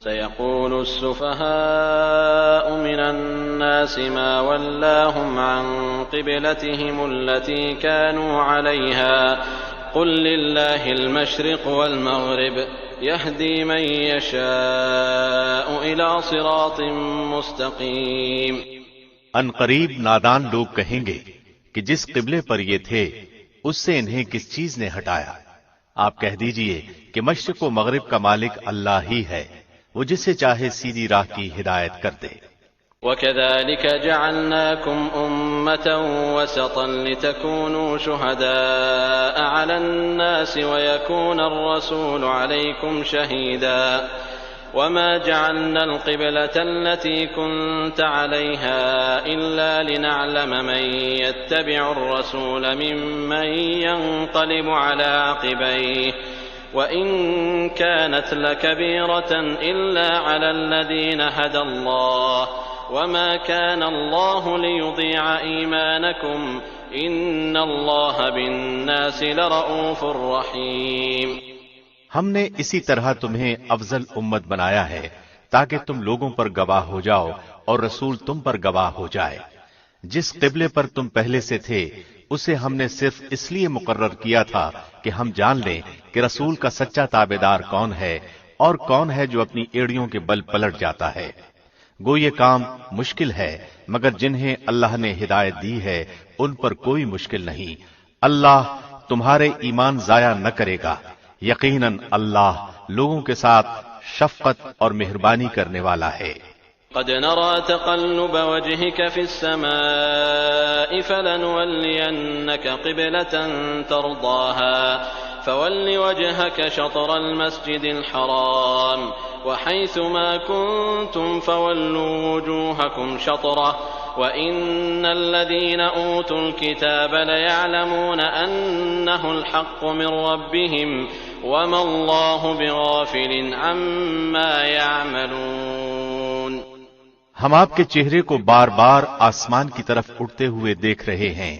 سيقول السفهاء من الناس ما ولاهم عن قبلتهم التي كانوا عليها قل لله المشرق والمغرب يهدي من يشاء إلى صراط مستقيم۔ ان قریب نادان لوگ کہیں گے کہ جس قبلے پر یہ تھے اس سے انہیں کس چیز نے ہٹایا؟ آپ کہہ دیجئے کہ مشرق و مغرب کا مالک اللہ ہی ہے، وہ جسے چاہے سیدھی راہ کی ہدایت کر دے۔ وَكَذَلِكَ جَعَلْنَاكُمْ أُمَّةً وَسَطًا لِتَكُونُوا شُهَدَاءَ عَلَى النَّاسِ وَيَكُونَ الرَّسُولُ عَلَيْكُمْ شَهِيدًا وَمَا جَعَلْنَا الْقِبْلَةَ الَّتِي كُنْتَ عَلَيْهَا إِلَّا لِنَعْلَمَ مَن يَتَّبِعُ الرَّسُولَ مِمَّن يَنقَلِبُ عَلَى عَقِبَيْهِ وَإِن كَانَتْ لَكَبِيرَةً إِلَّا عَلَى الَّذِينَ هَدَى اللَّهُ وَمَا كَانَ اللَّهُ لِيُضِيعَ إِيمَانَكُمْ إِنَّ اللَّهَ بِالنَّاسِ لَرَءُوفٌ رَحِيمٌ۔ ہم نے اسی طرح تمہیں افضل امت بنایا ہے تاکہ تم لوگوں پر گواہ ہو جاؤ اور رسول تم پر گواہ ہو جائے۔ جس قبلے پر تم پہلے سے تھے اسے ہم نے صرف اس لیے مقرر کیا تھا کہ ہم جان لیں کہ رسول کا سچا تابعدار کون ہے اور کون ہے جو اپنی ایڑیوں کے بل پلٹ جاتا ہے۔ گو یہ کام مشکل ہے مگر جنہیں اللہ نے ہدایت دی ہے ان پر کوئی مشکل نہیں۔ اللہ تمہارے ایمان ضائع نہ کرے گا، یقیناً اللہ لوگوں کے ساتھ شفقت اور مہربانی کرنے والا ہے۔ قد نرى تقلب وجهك في السماء فلنولينك قبلة ترضاها فول وجهك شطر المسجد الحرام وحيث ما كنتم فولوا وجوهكم شطره وإن الذين أوتوا الكتاب ليعلمون أنه الحق من ربهم وما الله بغافل عما يعملون۔ ہم آپ کے چہرے کو بار بار آسمان کی طرف اٹھتے ہوئے دیکھ رہے ہیں۔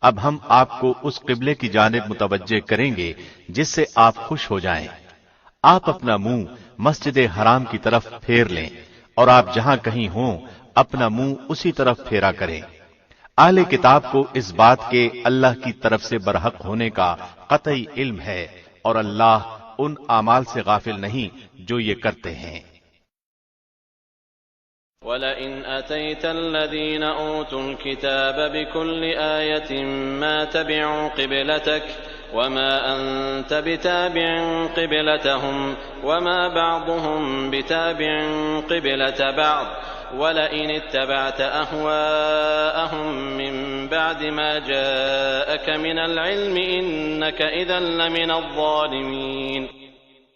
اب ہم آپ کو اس قبلے کی جانب متوجہ کریں گے جس سے آپ خوش ہو جائیں۔ آپ اپنا منہ مسجد حرام کی طرف پھیر لیں اور آپ جہاں کہیں ہوں اپنا منہ اسی طرف پھیرا کریں۔ اہل کتاب کو اس بات کے اللہ کی طرف سے برحق ہونے کا قطعی علم ہے اور اللہ ان اعمال سے غافل نہیں جو یہ کرتے ہیں۔ وَلَئِنْ أَتَيْتَ الَّذِينَ أُوتُوا الْكِتَابَ بِكُلِّ آيَةٍ مَا تَبِعُوا قِبْلَتَكَ وَمَا أَنْتَ بِتَابِعٍ قِبْلَتَهُمْ وَمَا بَعْضُهُمْ بِتَابِعٍ قِبْلَةَ بَعْضٍ وَلَئِنِ اتَّبَعْتَ أَهْوَاءَهُمْ مِنْ بَعْدِ مَا جَاءَكَ مِنَ الْعِلْمِ إِنَّكَ إِذًا لَمِنَ الظَّالِمِينَ۔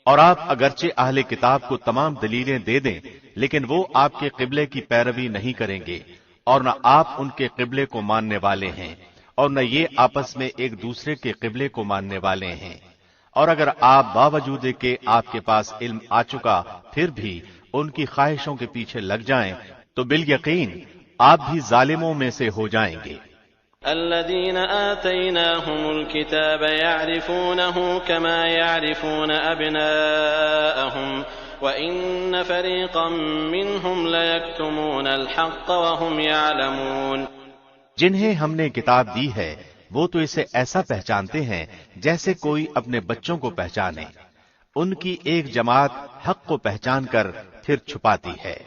اور آپ اگرچہ اہل کتاب کو تمام دلیلیں دے دیں لیکن وہ آپ کے قبلے کی پیروی نہیں کریں گے اور نہ آپ ان کے قبلے کو ماننے والے ہیں اور نہ یہ آپس میں ایک دوسرے کے قبلے کو ماننے والے ہیں۔ اور اگر آپ باوجود کہ آپ کے پاس علم آ چکا پھر بھی ان کی خواہشوں کے پیچھے لگ جائیں تو بالیقین آپ بھی ظالموں میں سے ہو جائیں گے۔ الذين آتيناهم الكتاب يعرفونه كما يعرفون أبناءهم وإن فريقا منهم ليكتمون الحق وهم يعلمون۔ جنہیں ہم نے کتاب دی ہے وہ تو اسے ایسا پہچانتے ہیں جیسے کوئی اپنے بچوں کو پہچانے، ان کی ایک جماعت حق کو پہچان کر پھر چھپاتی ہے۔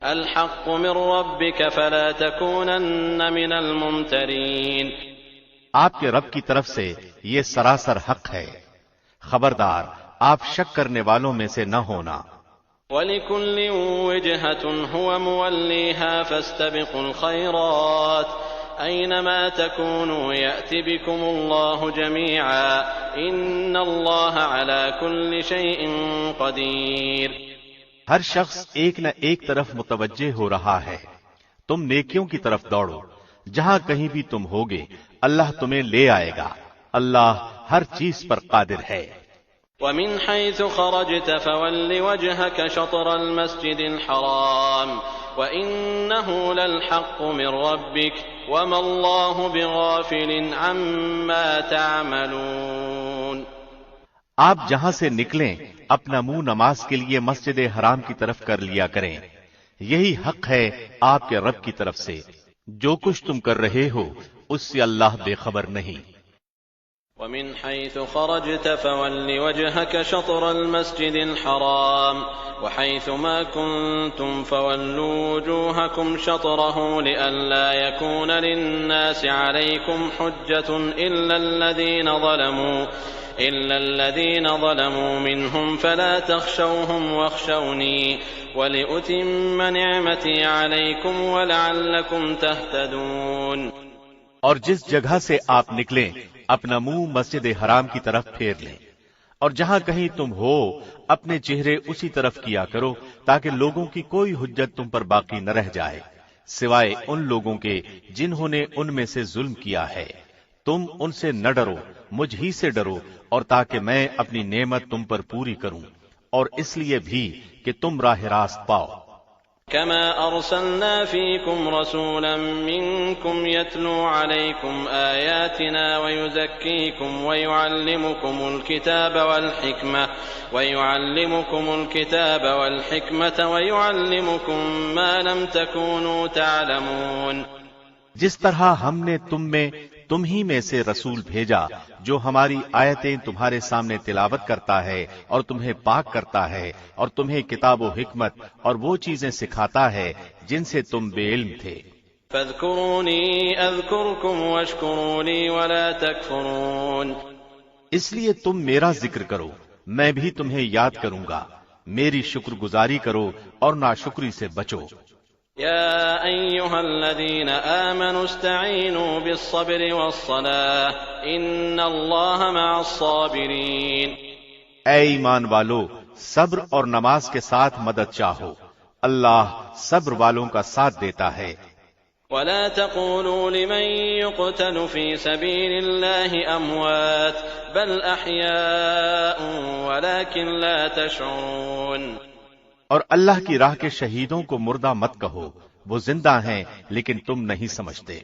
الحق من ربك فلا تكونن من الممترين۔ آپ کے رب کی طرف سے یہ سراسر حق ہے، خبردار آپ شک کرنے والوں میں سے نہ ہونا۔ وَلِكُلٍّ وِجْهَةٌ هُوَ مُوَلِّيهَا فَاسْتَبِقُوا الْخَيْرَاتِ أَيْنَمَا تَكُونُوا يَأْتِ بِكُمُ اللَّهُ جَمِيعًا إِنَّ اللَّهَ عَلَى كُلِّ شَيْءٍ قَدِيرٌ۔ ہر شخص ایک نہ ایک طرف متوجہ ہو رہا ہے، تم نیکیوں کی طرف دوڑو، جہاں کہیں بھی تم ہوگے اللہ تمہیں لے آئے گا، اللہ ہر چیز پر قادر ہے۔ وَمِنْ حَيْثُ خَرَجْتَ فَوَلِّ وَجْهَكَ شَطْرَ الْمَسْجِدِ الْحَرَامِ وَإِنَّهُ لَلْحَقُّ مِنْ رَبِّكَ وَمَا اللَّهُ بِغَافِلٍ عَمَّا تَعْمَلُونَ۔ آپ جہاں سے نکلیں اپنا منہ نماز کے لیے مسجد حرام کی طرف کر لیا کریں، یہی حق ہے آپ کے رب کی طرف سے، جو کچھ تم کر رہے ہو اس سے اللہ بے خبر نہیں۔ ومن حيث خرجت فول وجهك شطر المسجد الحرام وحيث ما كنتم فولوا وجوهكم شطره لئلا يكون للناس عليكم حجة إلا الذين ظلموا منهم فلا تخشوهم واخشوني ولأتم نعمتي عليكم ولعلكم تهتدون۔ اور جس جگہ سے آپ نکلیں اپنا منہ مسجد حرام کی طرف پھیر لیں، اور جہاں کہیں تم ہو اپنے چہرے اسی طرف کیا کرو تاکہ لوگوں کی کوئی حجت تم پر باقی نہ رہ جائے سوائے ان لوگوں کے جنہوں نے ان میں سے ظلم کیا ہے۔ تم ان سے نہ ڈرو، مجھ ہی سے ڈرو، اور تاکہ میں اپنی نعمت تم پر پوری کروں، اور اس لیے بھی کہ تم راہ راست پاؤ۔ كما أرسلنا فيكم رسولا منكم يتلو عليكم آياتنا ويزكيكم ويعلمكم الكتاب والحكمة ويعلمكم ما لم تكونوا تعلمون۔ جس طرح ہم نے تم ہی میں سے رسول بھیجا جو ہماری آیتیں تمہارے سامنے تلاوت کرتا ہے اور تمہیں پاک کرتا ہے اور تمہیں کتاب و حکمت اور وہ چیزیں سکھاتا ہے جن سے تم بے علم تھے۔ فاذكروني اذكركم واشكروا لي ولا تكفرون۔ اس لیے تم میرا ذکر کرو، میں بھی تمہیں یاد کروں گا، میری شکر گزاری کرو اور ناشکری سے بچو۔ يا أيها الذين آمنوا استعينوا بالصبر والصلاة إن الله مع الصابرين۔ اے ایمان والو، صبر اور نماز کے ساتھ مدد چاہو، اللہ صبر والوں کا ساتھ دیتا ہے۔ ولا تقولوا لمن يقتل في سبيل الله أموات بل أحياء ولكن لا تشعرون۔ اور اللہ کی راہ کے شہیدوں کو مردہ مت کہو، وہ زندہ ہیں لیکن تم نہیں سمجھتے۔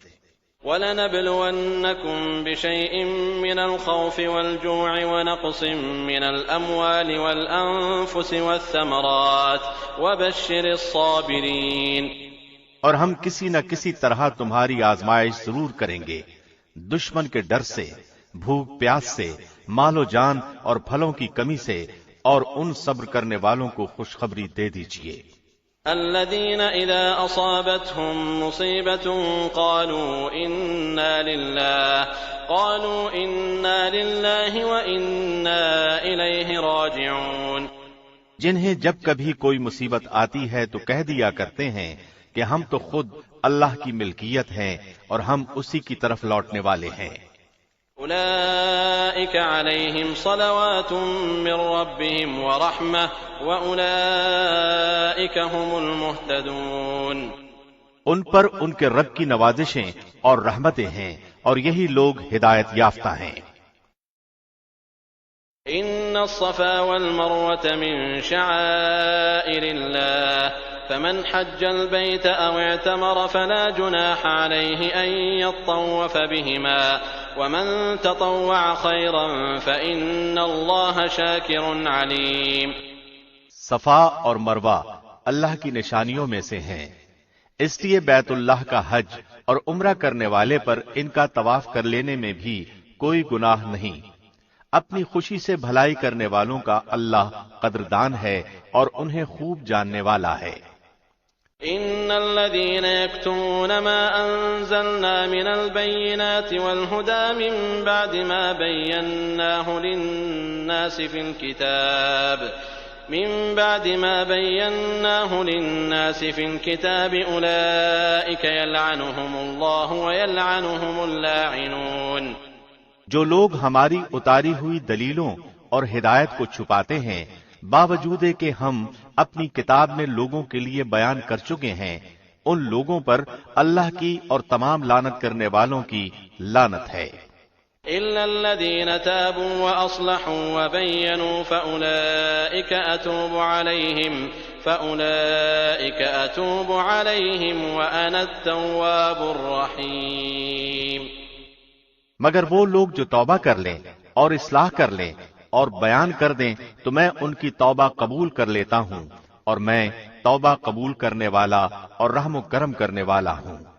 وَلَنَبْلُوَنَّكُمْ بِشَيْءٍ مِّنَ الْخَوْفِ وَالْجُوعِ وَنَقْصٍ مِّنَ الْأَمْوَالِ وَالْأَنفُسِ وَالثَّمَرَاتِ وَبَشِّرِ الصَّابِرِينَ۔ اور ہم کسی نہ کسی طرح تمہاری آزمائش ضرور کریں گے، دشمن کے ڈر سے، بھوک پیاس سے، مال و جان اور پھلوں کی کمی سے، اور ان صبر کرنے والوں کو خوشخبری دے دیجئے۔ الذين إذا أصابتهم مصيبة قالوا إنا لله وإنا إليه راجعون۔ جنہیں جب کبھی کوئی مصیبت آتی ہے تو کہہ دیا کرتے ہیں کہ ہم تو خود اللہ کی ملکیت ہیں اور ہم اسی کی طرف لوٹنے والے ہیں۔ أولئك عليهم صلوات من ربهم ورحمة وأولئك هم المهتدون۔ ان پر ان کے رب کی نوازشیں اور رحمتیں ہیں اور یہی لوگ ہدایت یافتہ ہیں۔ إن الصفا والمروة من شعائر الله فمن حج البيت أو اعتمر فلا جناح عليه أن يطوف بهما ومن تطوع خيرا فإن الله شاكر عليم۔ صفا اور مروہ اللہ کی نشانیوں میں سے ہیں، اس لیے بیت اللہ کا حج اور عمرہ کرنے والے پر ان کا طواف کر لینے میں بھی کوئی گناہ نہیں۔ اپنی خوشی سے بھلائی کرنے والوں کا اللہ قدردان ہے اور انہیں خوب جاننے والا ہے۔ إن الذين يكتمون ما أنزلنا من البينات والهدى من بعد ما بيناه للناس في الكتاب أولئك يلعنهم الله ويلعنهم اللاعنون۔ جو لوگ ہماری اتاری ہوئی دلیلوں اور ہدایت کو چھپاتے ہیں باوجود کہ ہم اپنی کتاب میں لوگوں کے لیے بیان کر چکے ہیں، ان لوگوں پر اللہ کی اور تمام لعنت کرنے والوں کی لعنت ہے۔ إلا الذين تابوا وأصلحوا وبينوا فأولئك أتوب عليهم وأنا التواب الرحيم۔ مگر وہ لوگ جو توبہ کر لیں اور اصلاح کر لیں اور بیان کر دیں تو میں ان کی توبہ قبول کر لیتا ہوں، اور میں توبہ قبول کرنے والا اور رحم و کرم کرنے والا ہوں۔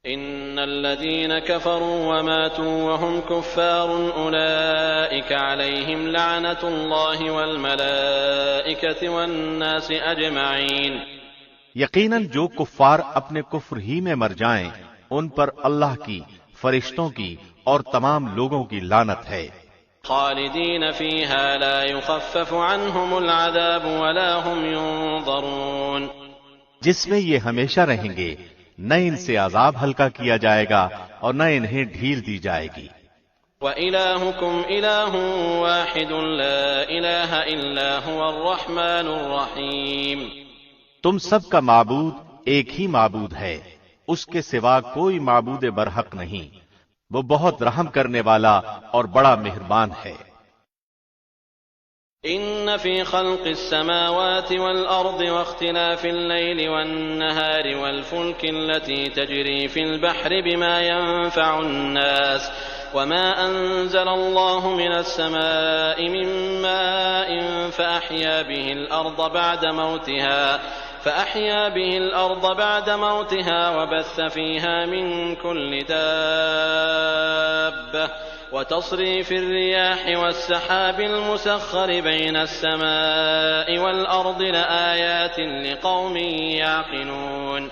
ان الذين كفروا وماتوا وهم كفار اولئك عليهم لعنة الله والملائكة والناس اجمعين۔ یقیناً جو کفار اپنے کفر ہی میں مر جائیں ان پر اللہ کی، فرشتوں کی اور تمام لوگوں کی لعنت ہے۔ خالدين فيها لا يخفف عنهم العذاب ولا هم ينظرون۔ جس میں یہ ہمیشہ رہیں گے، نہ ان سے عذاب ہلکا کیا جائے گا اور نہ انہیں ڈھیل دی جائے گی۔ وَإِلَٰهُكُمْ إِلَٰهٌ وَاحِدٌ لَا إِلَٰهَ إِلَّا هُوَ الرَّحْمَٰنُ الرَّحِيمُ۔ تم سب کا معبود ایک ہی معبود ہے، اس کے سوا کوئی معبود برحق نہیں، وہ بہت رحم کرنے والا اور بڑا مہربان ہے۔ إن في خلق السماوات والأرض واختلاف الليل والنهار والفلك التي تجري في البحر بما ينفع الناس وما أنزل الله من السماء من ماء فأحيا به الأرض بعد موتها وبث فيها من كل دابة وتصريف الرياح والسحاب المسخر بين السماء والأرض لآيات لقوم يعقلون۔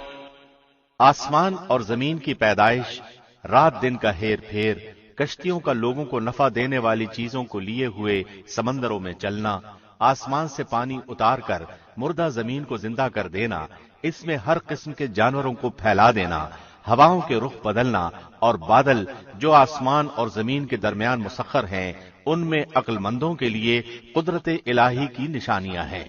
آسمان اور زمین کی پیدائش، رات دن کا ہیر پھیر، کشتیوں کا لوگوں کو نفع دینے والی چیزوں کو لیے ہوئے سمندروں میں چلنا، آسمان سے پانی اتار کر مردہ زمین کو زندہ کر دینا، اس میں ہر قسم کے جانوروں کو پھیلا دینا، ہواؤں کے رخ بدلنا اور بادل جو آسمان اور زمین کے درمیان مسخر ہیں، ان میں عقل مندوں کے لیے قدرت الہی کی نشانیاں ہیں۔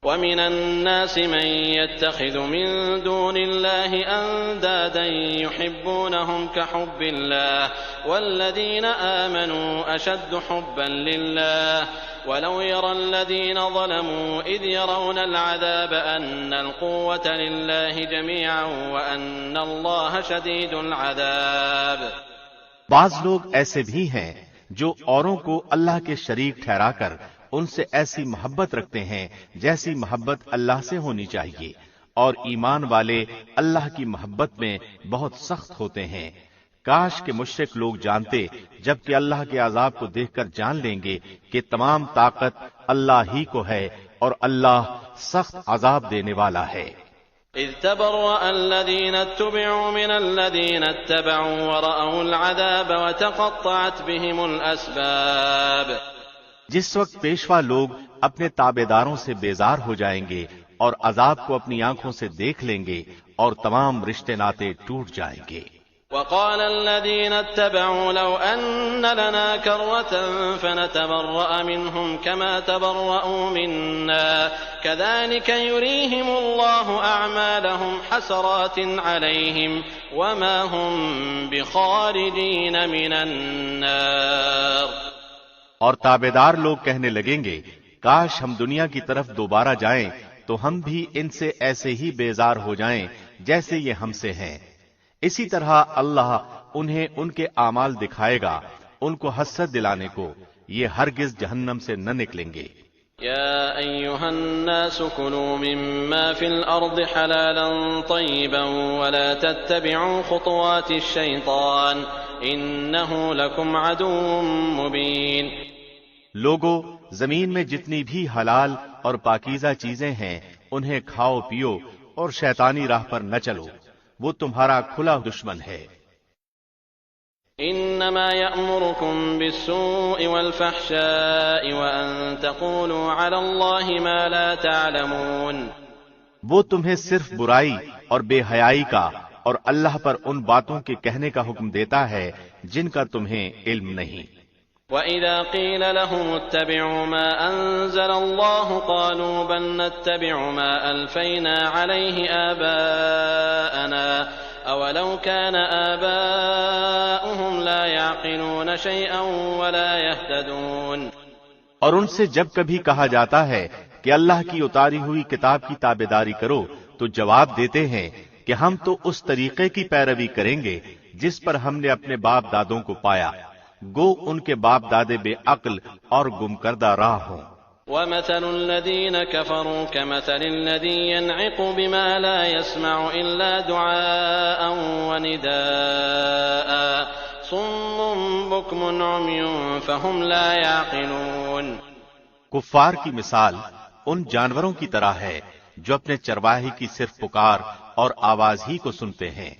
وَمِنَ النَّاسِ مَن يَتَّخِذُ مِن دُونِ اللَّهِ أَندَادًا يُحِبُّونَهُمْ كَحُبِّ اللَّهِ وَالَّذِينَ آمَنُوا أَشَدُّ حُبًّا لِّلَّهِ وَلَوْ يَرَى الَّذِينَ ظَلَمُوا إِذْ يَرَوْنَ الْعَذَابَ أَنَّ الْقُوَّةَ لِلَّهِ جَمِيعًا وَأَنَّ اللَّهَ شَدِيدُ الْعَذَابِ۔ بعض لوگ ایسے بھی ہیں جو اوروں کو اللہ کے شریک ٹھہرا کر ان سے ایسی محبت رکھتے ہیں جیسی محبت اللہ سے ہونی چاہیے، اور ایمان والے اللہ کی محبت میں بہت سخت ہوتے ہیں۔ کاش کہ مشرک لوگ جانتے جبکہ اللہ کے عذاب کو دیکھ کر جان لیں گے کہ تمام طاقت اللہ ہی کو ہے اور اللہ سخت عذاب دینے والا ہے۔ اذ تبرأ الذين اتبعوا من الذين اتبعوا ورأوا العذاب وتقطعت بهم الأسباب۔ جس وقت پیشوا لوگ اپنے تابعداروں سے بیزار ہو جائیں گے اور عذاب کو اپنی آنکھوں سے دیکھ لیں گے اور تمام رشتے ناطے ٹوٹ جائیں گے۔ وقال الذين اتبعوا لو أن لنا كرة فنتبرأ منهم كما تبرأوا منا كذلك يريهم الله أعمالهم حسرات عليهم وما هم بخارجين من النار۔ اور تابعدار لوگ کہنے لگیں گے کاش ہم دنیا کی طرف دوبارہ جائیں تو ہم بھی ان سے ایسے ہی بیزار ہو جائیں جیسے یہ ہم سے ہیں۔ اسی طرح اللہ انہیں ان کے اعمال دکھائے گا ان کو حسرت دلانے کو، یہ ہرگز جہنم سے نہ نکلیں گے۔ يا أيها الناس كلوا مما في الأرض حلالا طيبا ولا تتبعوا خطوات الشيطان إنه لكم عدو مبين۔ لوگو، زمین میں جتنی بھی حلال اور پاکیزہ چیزیں ہیں انہیں کھاؤ پیو اور شیطانی راہ پر نہ چلو، وہ تمہارا کھلا دشمن ہے۔ انما يأمركم بالسوء والفحشاء وان تقولوا على الله ما لا تعلمون۔ وہ تمہیں صرف برائی اور بے حیائی کا اور اللہ پر ان باتوں کے کہنے کا حکم دیتا ہے جن کا تمہیں علم نہیں۔ وَإِذَا قِيلَ لَهُمُ اتَّبِعُوا مَا أَنزَلَ اللَّهُ قَالُوا بَلْ نَتَّبِعُ مَا أَلْفَيْنَا عَلَيْهِ آبَاءَنَا أَوَلَوْ كَانَ آبَاؤُهُمْ لَا يَعْقِلُونَ شَيْئًا وَلَا يَهْتَدُونَ۔ اور ان سے جب کبھی کہا جاتا ہے کہ اللہ کی اتاری ہوئی کتاب کی تابعداری کرو تو جواب دیتے ہیں کہ ہم تو اس طریقے کی پیروی کریں گے جس پر ہم نے اپنے باپ دادوں کو پایا، گو ان کے باپ دادے بے عقل اور گم کردہ راہ ہوں۔ وَمَثَلُ الَّذِينَ كَفَرُوا كَمَثَلِ الَّذِي يَنْعِقُ بِمَا لَا يَسْمَعُ إِلَّا دُعَاءً وَنِدَاءً صُمٌّ بُكْمٌ عُمْيٌ فَهُمْ لَا يَعْقِلُونَ۔ کفار کی مثال ان جانوروں کی طرح ہے جو اپنے چرواہے کی صرف پکار اور آواز ہی کو سنتے ہیں،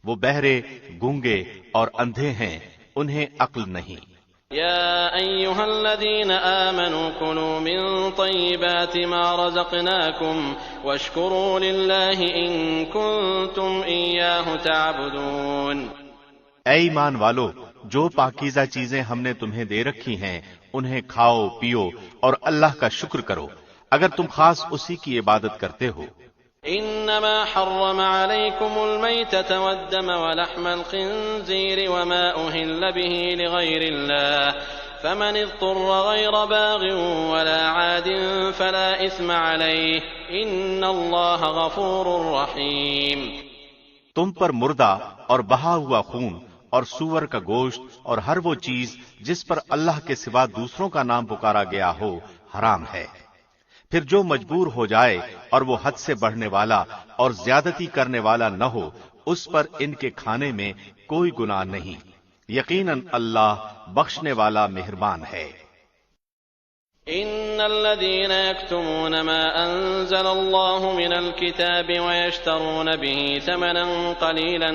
وہ بہرے، گونگے اور اندھے ہیں، انہیں عقل نہیں۔ يا أيها الذين آمنوا كلوا من طيبات ما رزقناكم واشكروا لله إن كنتم إياه تعبدون۔ اے ایمان والو، جو پاکیزہ چیزیں ہم نے تمہیں دے رکھی ہیں انہیں کھاؤ پیو اور اللہ کا شکر کرو اگر تم خاص اسی کی عبادت کرتے ہو۔ إنما حرم عليكم الميتة والدم ولحم الخنزير وما أهل به لغير الله فمن اضطر غير باغ ولا عاد فلا إثم عليه إن الله غفور رحيم۔ تم پر مردہ اور بہا ہوا خون اور سور کا گوشت اور ہر وہ چیز جس پر اللہ کے سوا دوسروں کا نام پکارا گیا ہو حرام ہے، پھر جو مجبور ہو جائے اور وہ حد سے بڑھنے والا اور زیادتی کرنے والا نہ ہو اس پر ان کے کھانے میں کوئی گناہ نہیں، یقیناً اللہ بخشنے والا مہربان ہے۔ إن الذين يكتمون ما أنزل الله من الكتاب ويشترون به ثمنا قليلا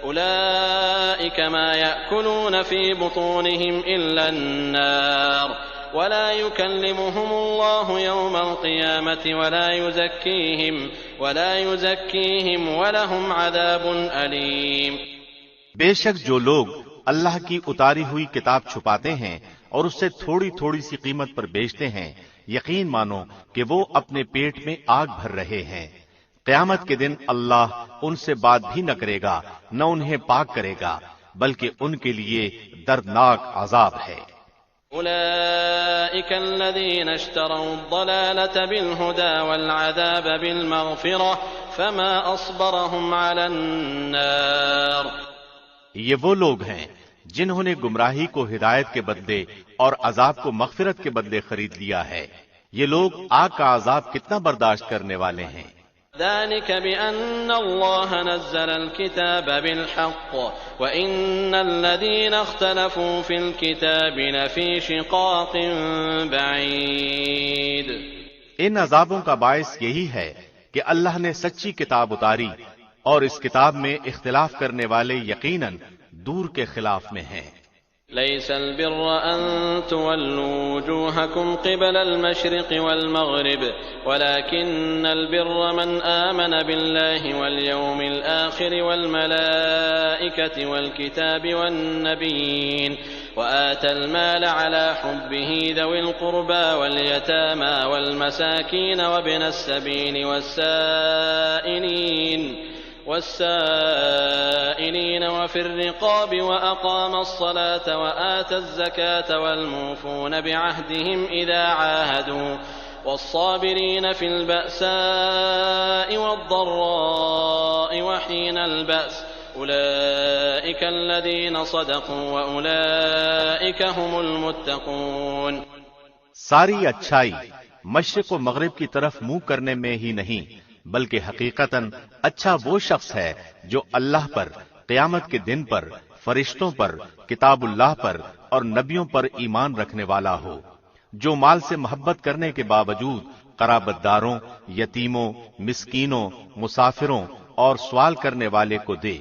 أولئك ما يأكلون في بطونهم إلا النار ولا يكلمهم الله يوم القيامة ولا يزكيهم ولهم عذاب أليم۔ بے شک جو لوگ اللہ کی اتاری ہوئی کتاب چھپاتے ہیں اور اس سے تھوڑی تھوڑی سی قیمت پر بیچتے ہیں، یقین مانو کہ وہ اپنے پیٹ میں آگ بھر رہے ہیں، قیامت کے دن اللہ ان سے بات بھی نہ کرے گا نہ انہیں پاک کرے گا، بلکہ ان کے لیے دردناک عذاب ہے۔ أولئك الذين اشتروا الضلالة بالهدى والعذاب بالمغفرة فما أصبرهم على النار۔ یہ وہ لوگ ہیں جنہوں نے گمراہی کو ہدایت کے بدلے اور عذاب کو مغفرت کے بدلے خرید لیا ہے، یہ لوگ آگ کا عذاب کتنا برداشت کرنے والے ہیں۔ ذلك بأن الله نزل الكتاب بالحق وإن الذين اختلفوا في الكتاب لفي شقاق بعيد۔ ان عذابوں کا باعث یہی ہے کہ اللہ نے سچی کتاب اتاری اور اس کتاب میں اختلاف کرنے والے یقیناً دور کے خلاف میں ہیں۔ ليس البر أن تولوا وجوهكم قبل المشرق والمغرب ولكن البر من آمن بالله واليوم الآخر والملائكة والكتاب والنبيين وآتى المال على حبه ذوي القربى واليتامى والمساكين وابن السبيل والسائلين وفي الرقاب وأقام الصلاة وآتى الزكاة والموفون بعهدهم إذا عاهدوا والصابرين في البأساء والضراء وحين البأس أولئك الذين صدقوا وأولئك هم المتقون۔ ساری اچھائی مشرق و مغرب کی طرف منہ کرنے میں ہی نہیں بلکہ حقیقتاً اچھا وہ شخص ہے جو اللہ پر، قیامت کے دن پر، فرشتوں پر، کتاب اللہ پر اور نبیوں پر ایمان رکھنے والا ہو، جو مال سے محبت کرنے کے باوجود قرابت داروں، یتیموں، مسکینوں، مسافروں اور سوال کرنے والے کو دے،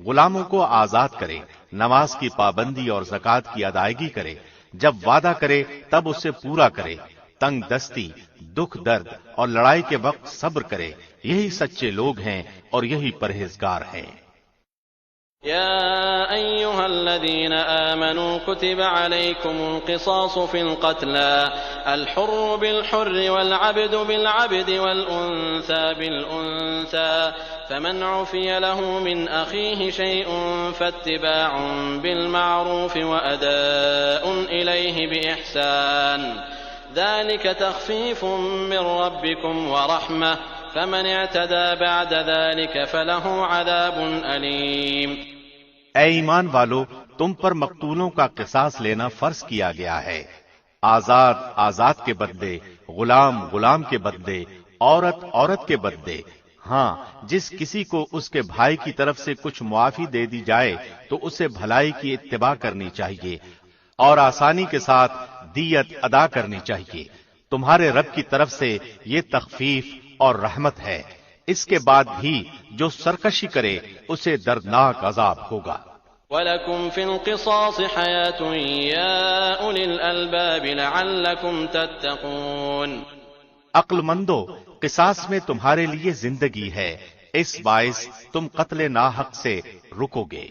غلاموں کو آزاد کرے، نماز کی پابندی اور زکوٰۃ کی ادائیگی کرے، جب وعدہ کرے تب اسے پورا کرے، تنگ دستی، دکھ درد اور لڑائی کے وقت صبر کرے، یہی سچے لوگ ہیں اور یہی پرہیزگار ہیں۔ يا أيها الذين آمنوا كتب عليكم القصاص في القتلى الحر بالحر والعبد بالعبد والأنثى بالأنثى فمن عفي له من أخيه شيء فاتباع بالمعروف وأداء إليه بإحسان ذلك تخفيف من ربكم ورحمة فمن اعتدى بعد ذلك فله عذاب أليم۔ اے ایمان والو، تم پر مقتولوں کا قصاص لینا فرض کیا گیا ہے، آزاد کے بدلے، غلام کے بدلے، عورت کے بدلے۔ ہاں، جس کسی کو اس کے بھائی کی طرف سے کچھ معافی دے دی جائے تو اسے بھلائی کی اتباع کرنی چاہیے اور آسانی کے ساتھ دیت ادا کرنی چاہیے۔ تمہارے رب کی طرف سے یہ تخفیف اور رحمت ہے۔ اس کے بعد بھی جو سرکشی کرے اسے دردناک عذاب ہوگا۔ وَلَكُمْ فِي الْقِصَاصِ حَيَاةٌ يَا أُولِي الْأَلْبَابِ لَعَلَّكُمْ تَتَّقُونَ۔ عقل مندو، قصاص میں تمہارے لیے زندگی ہے، اس باعث تم قتل ناحق سے رکو گے۔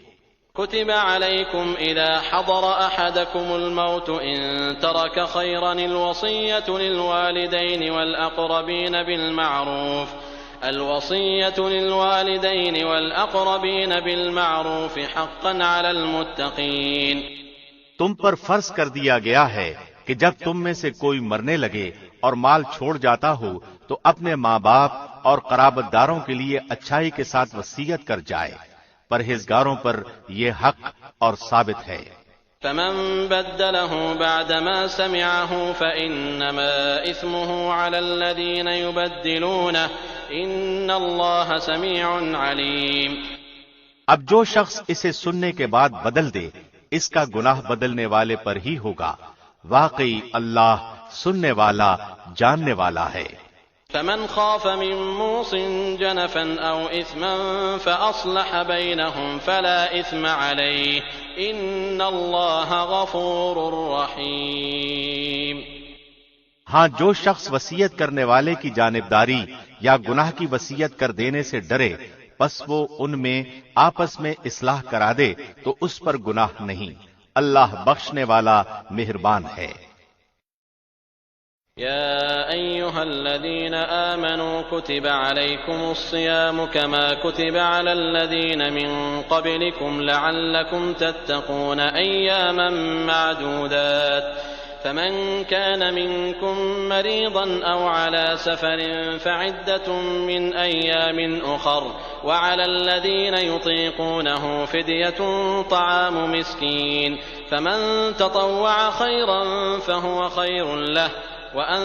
كتب عليكم إذا حضر أحدكم الموت إن ترك خيرا الوصية للوالدين والأقربين بالمعروف حقا على المتقين۔ تم پر فرض کر دیا گیا ہے کہ جب تم میں سے کوئی مرنے لگے اور مال چھوڑ جاتا ہو تو اپنے ماں باپ اور قرابت داروں کے لیے اچھائی کے ساتھ وصیت کر جائے، پرہیزگاروں پر یہ حق اور ثابت ہے۔ فمن بدله بعدما سمعه فإنما إثمه على الذين يبدلونه إن الله سميع عليم۔ اب جو شخص اسے سننے کے بعد بدل دے اس کا گناہ بدلنے والے پر ہی ہوگا، واقعی اللہ سننے والا جاننے والا ہے۔ فمن خاف من موص جنفا أو إثما فأصلح بينهم فلا إثم عليه إن الله غفور رحيم۔ ہاں، جو شخص وصیت کرنے والے کی جانبداری یا گناہ کی وصیت کر دینے سے ڈرے پس وہ ان میں آپس میں اصلاح کرا دے تو اس پر گناہ نہیں، اللہ بخشنے والا مہربان ہے۔ يا أيها الذين آمنوا كتب عليكم الصيام كما كتب على الذين من قبلكم لعلكم تتقون أياما معدودات فمن كان منكم مريضا أو على سفر فعدة من أيام أخر وعلى الذين يطيقونه فدية طعام مسكين فمن تطوع خيرا فهو خير له وَأَن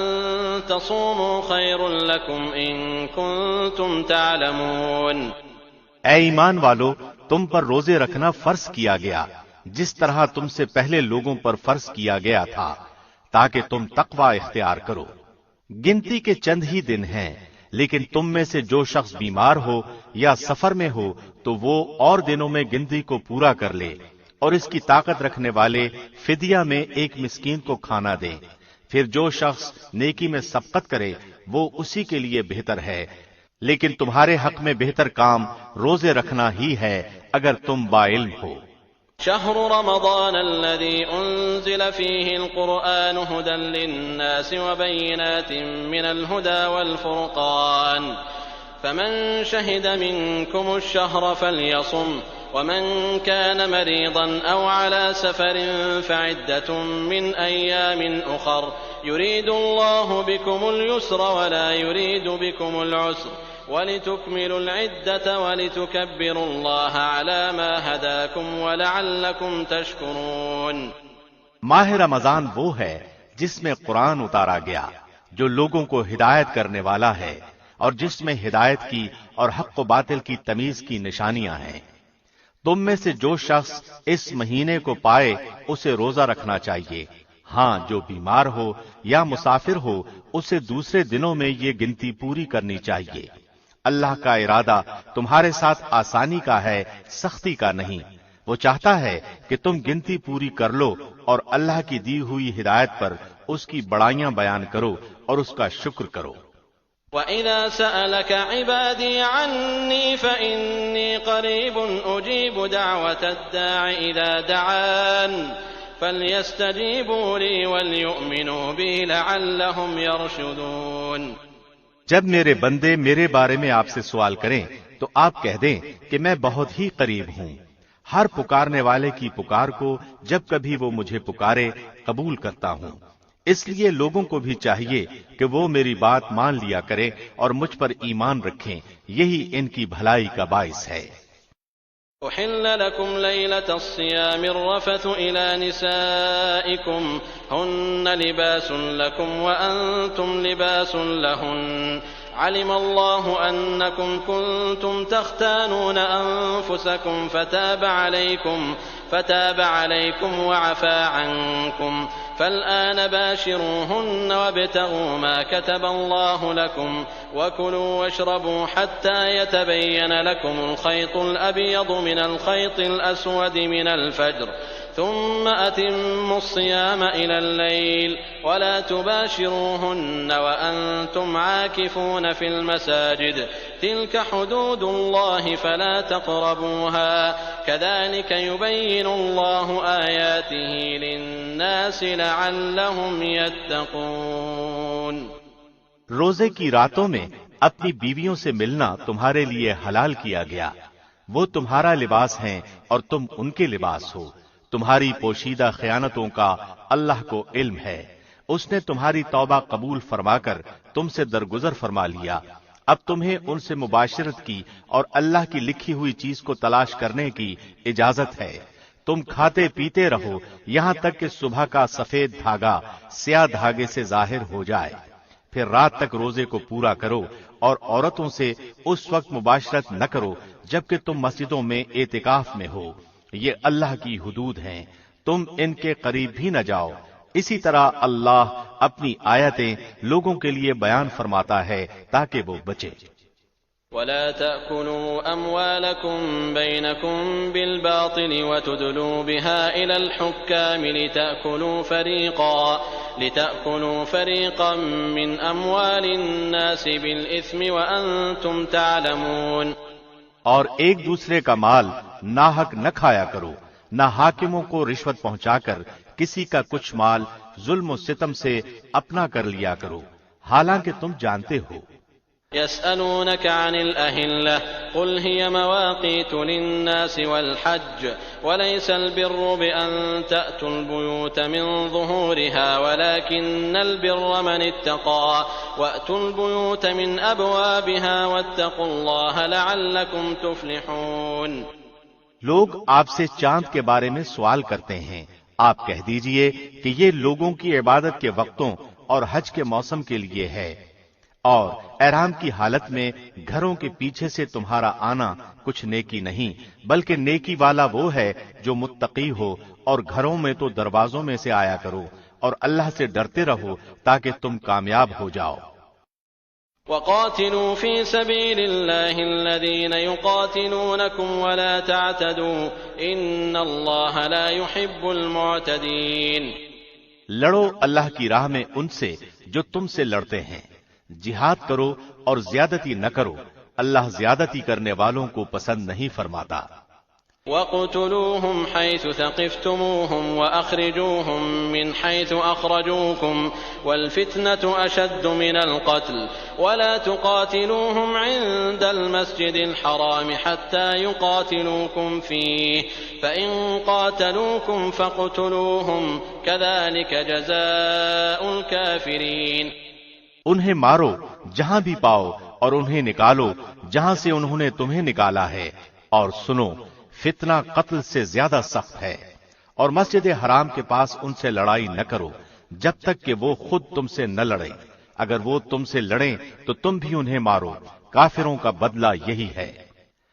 تَصُومُوا خَيْرٌ لَكُمْ إِن كُنتُمْ تَعْلَمُونَ۔ اے ایمان والو، تم پر روزے رکھنا فرض کیا گیا جس طرح تم سے پہلے لوگوں پر فرض کیا گیا تھا تاکہ تم تقوی اختیار کرو۔ گنتی کے چند ہی دن ہیں، لیکن تم میں سے جو شخص بیمار ہو یا سفر میں ہو تو وہ اور دنوں میں گنتی کو پورا کر لے، اور اس کی طاقت رکھنے والے فدیہ میں ایک مسکین کو کھانا دیں۔ پھر جو شخص نیکی میں سبقت کرے وہ اسی کے لیے بہتر ہے، لیکن تمہارے حق میں بہتر کام روزے رکھنا ہی ہے اگر تم باعلم ہو۔ شهر رمضان الذي أنزل فيه القرآن هدى للناس وبينات من الهدى والفرقان فمن شهد منكم الشهر فليصم ومن كان مريضا أو على سفر فعدة من أيام أخر يريد الله بكم اليسر ولا يريد بكم العسر وَلِتُكْمِلُوا الْعِدَّةَ وَلِتُكَبِّرُوا اللَّهَ عَلَى مَا هَدَاكُمْ وَلَعَلَّكُمْ تَشْكُرُونَ۔ ماہ رمضان وہ ہے جس میں قرآن اتارا گیا جو لوگوں کو ہدایت کرنے والا ہے اور جس میں ہدایت کی اور حق و باطل کی تمیز کی نشانیاں ہیں۔ تم میں سے جو شخص اس مہینے کو پائے اسے روزہ رکھنا چاہیے، ہاں جو بیمار ہو یا مسافر ہو اسے دوسرے دنوں میں یہ گنتی پوری کرنی چاہیے۔ اللہ کا ارادہ تمہارے ساتھ آسانی کا ہے، سختی کا نہیں۔ وہ چاہتا ہے کہ تم گنتی پوری کر لو اور اللہ کی دی ہوئی ہدایت پر اس کی بڑائیاں بیان کرو اور اس کا شکر کرو۔ وَإِذَا سَأَلَكَ عِبَادِي عَنِّي فَإِنِّي قَرِيبٌ أُجِيبُ دَعْوَةَ الدَّاعِ إِذَا دَعَانِ فَلْيَسْتَجِيبُوا لِي وَلْيُؤْمِنُوا بِي لَعَلَّهُمْ يَرْشُدُونَ۔ جب میرے بندے میرے بارے میں آپ سے سوال کریں تو آپ کہہ دیں کہ میں بہت ہی قریب ہوں، ہر پکارنے والے کی پکار کو جب کبھی وہ مجھے پکارے قبول کرتا ہوں۔ اس لیے لوگوں کو بھی چاہیے کہ وہ میری بات مان لیا کریں اور مجھ پر ایمان رکھیں، یہی ان کی بھلائی کا باعث ہے۔ أحل لكم ليلة الصيام الرفث إلى نسائكم هن لباس لكم وأنتم لباس لهن علم الله أنكم كنتم تختانون أنفسكم فتاب عليكم وعفى عنكم فالآن باشروهن وابتغوا ما كتب الله لكم وكلوا واشربوا حتى يتبين لكم الخيط الأبيض من الخيط الأسود من الفجر ثم أتموا الصيام إلى الليل ولا تباشروهن وأنتم عاكفون في المساجد تلك حدود الله فلا تقربوها كذلك يبين الله آياته للناس لعلهم يتقون۔ روزے کی راتوں میں اپنی بیویوں سے ملنا تمہارے لیے حلال کیا گیا، وہ تمہارا لباس ہیں اور تم ان کے لباس ہو۔ تمہاری پوشیدہ خیانتوں کا اللہ کو علم ہے، اس نے تمہاری توبہ قبول فرما کر تم سے درگزر فرما لیا۔ اب تمہیں ان سے مباشرت کی اور اللہ کی لکھی ہوئی چیز کو تلاش کرنے کی اجازت ہے۔ تم کھاتے پیتے رہو یہاں تک کہ صبح کا سفید دھاگا سیاہ دھاگے سے ظاہر ہو جائے، پھر رات تک روزے کو پورا کرو اور عورتوں سے اس وقت مباشرت نہ کرو جبکہ تم مسجدوں میں اعتکاف میں ہو۔ یہ اللہ کی حدود ہیں، تم ان کے قریب بھی نہ جاؤ۔ اسی طرح اللہ اپنی آیتیں لوگوں کے لیے بیان فرماتا ہے تاکہ وہ بچے۔ ولا تأكلوا أموالكم بينكم بالباطل وتدلوا بها إلى الحكام لتأكلوا فريقا من أموال الناس بالإثم وأنتم تعلمون۔ اور ایک دوسرے کا مال ناحق نہ کھایا کرو، نہ حاکموں کو رشوت پہنچا کر کسی کا کچھ مال ظلم و ستم سے اپنا کر لیا کرو، حالانکہ تم جانتے ہو۔ يسألونك عن الأهلة قل هي مواقيت للناس والحج وليس البر بأن تأتوا البيوت من ظهورها ولكن البر من اتقى وأتوا البيوت من أبوابها واتقوا الله لعلكم تفلحون۔ لوگ آپ سے چاند کے بارے میں سوال کرتے ہیں، آپ کہہ دیجئے کہ یہ لوگوں کی عبادت کے وقتوں اور حج کے موسم کے لیے ہے، اور احرام کی حالت میں گھروں کے پیچھے سے تمہارا آنا کچھ نیکی نہیں، بلکہ نیکی والا وہ ہے جو متقی ہو، اور گھروں میں تو دروازوں میں سے آیا کرو اور اللہ سے ڈرتے رہو تاکہ تم کامیاب ہو جاؤ۔ وقاتلوا في سبيل الله الذين يقاتلونكم ولا تعتدوا إن الله لا يحب المعتدين۔ لڑو اللہ کی راہ میں ان سے جو تم سے لڑتے ہیں، جہاد کرو اور زیادتی نہ کرو، اللہ زیادتی کرنے والوں کو پسند نہیں فرماتا۔ وَاقْتُلُوهُمْ حَيْثُ ثَقِفْتُمُوهُمْ وَأَخْرِجُوهُمْ مِنْ حَيْثُ أَخْرَجُوكُمْ وَالْفِتْنَةُ أَشَدُّ مِنَ الْقَتْلِ وَلَا تُقَاتِلُوهُمْ عِندَ الْمَسْجِدِ الْحَرَامِ حَتَّى يُقَاتِلُوكُمْ فِيهِ فَإِنْ قَاتَلُوكُمْ فَاقْتُلُوهُمْ كَذَلِكَ جَزَاءُ الْكَافِرِينَ۔ انہیں مارو جہاں بھی پاؤ اور انہیں نکالو جہاں سے انہوں نے تمہیں نکالا ہے، اور سنو فتنہ قتل سے زیادہ سخت ہے، اور مسجد حرام کے پاس ان سے لڑائی نہ کرو جب تک کہ وہ خود تم سے نہ لڑیں، اگر وہ تم سے لڑیں تو تم بھی انہیں مارو، کافروں کا بدلہ یہی ہے۔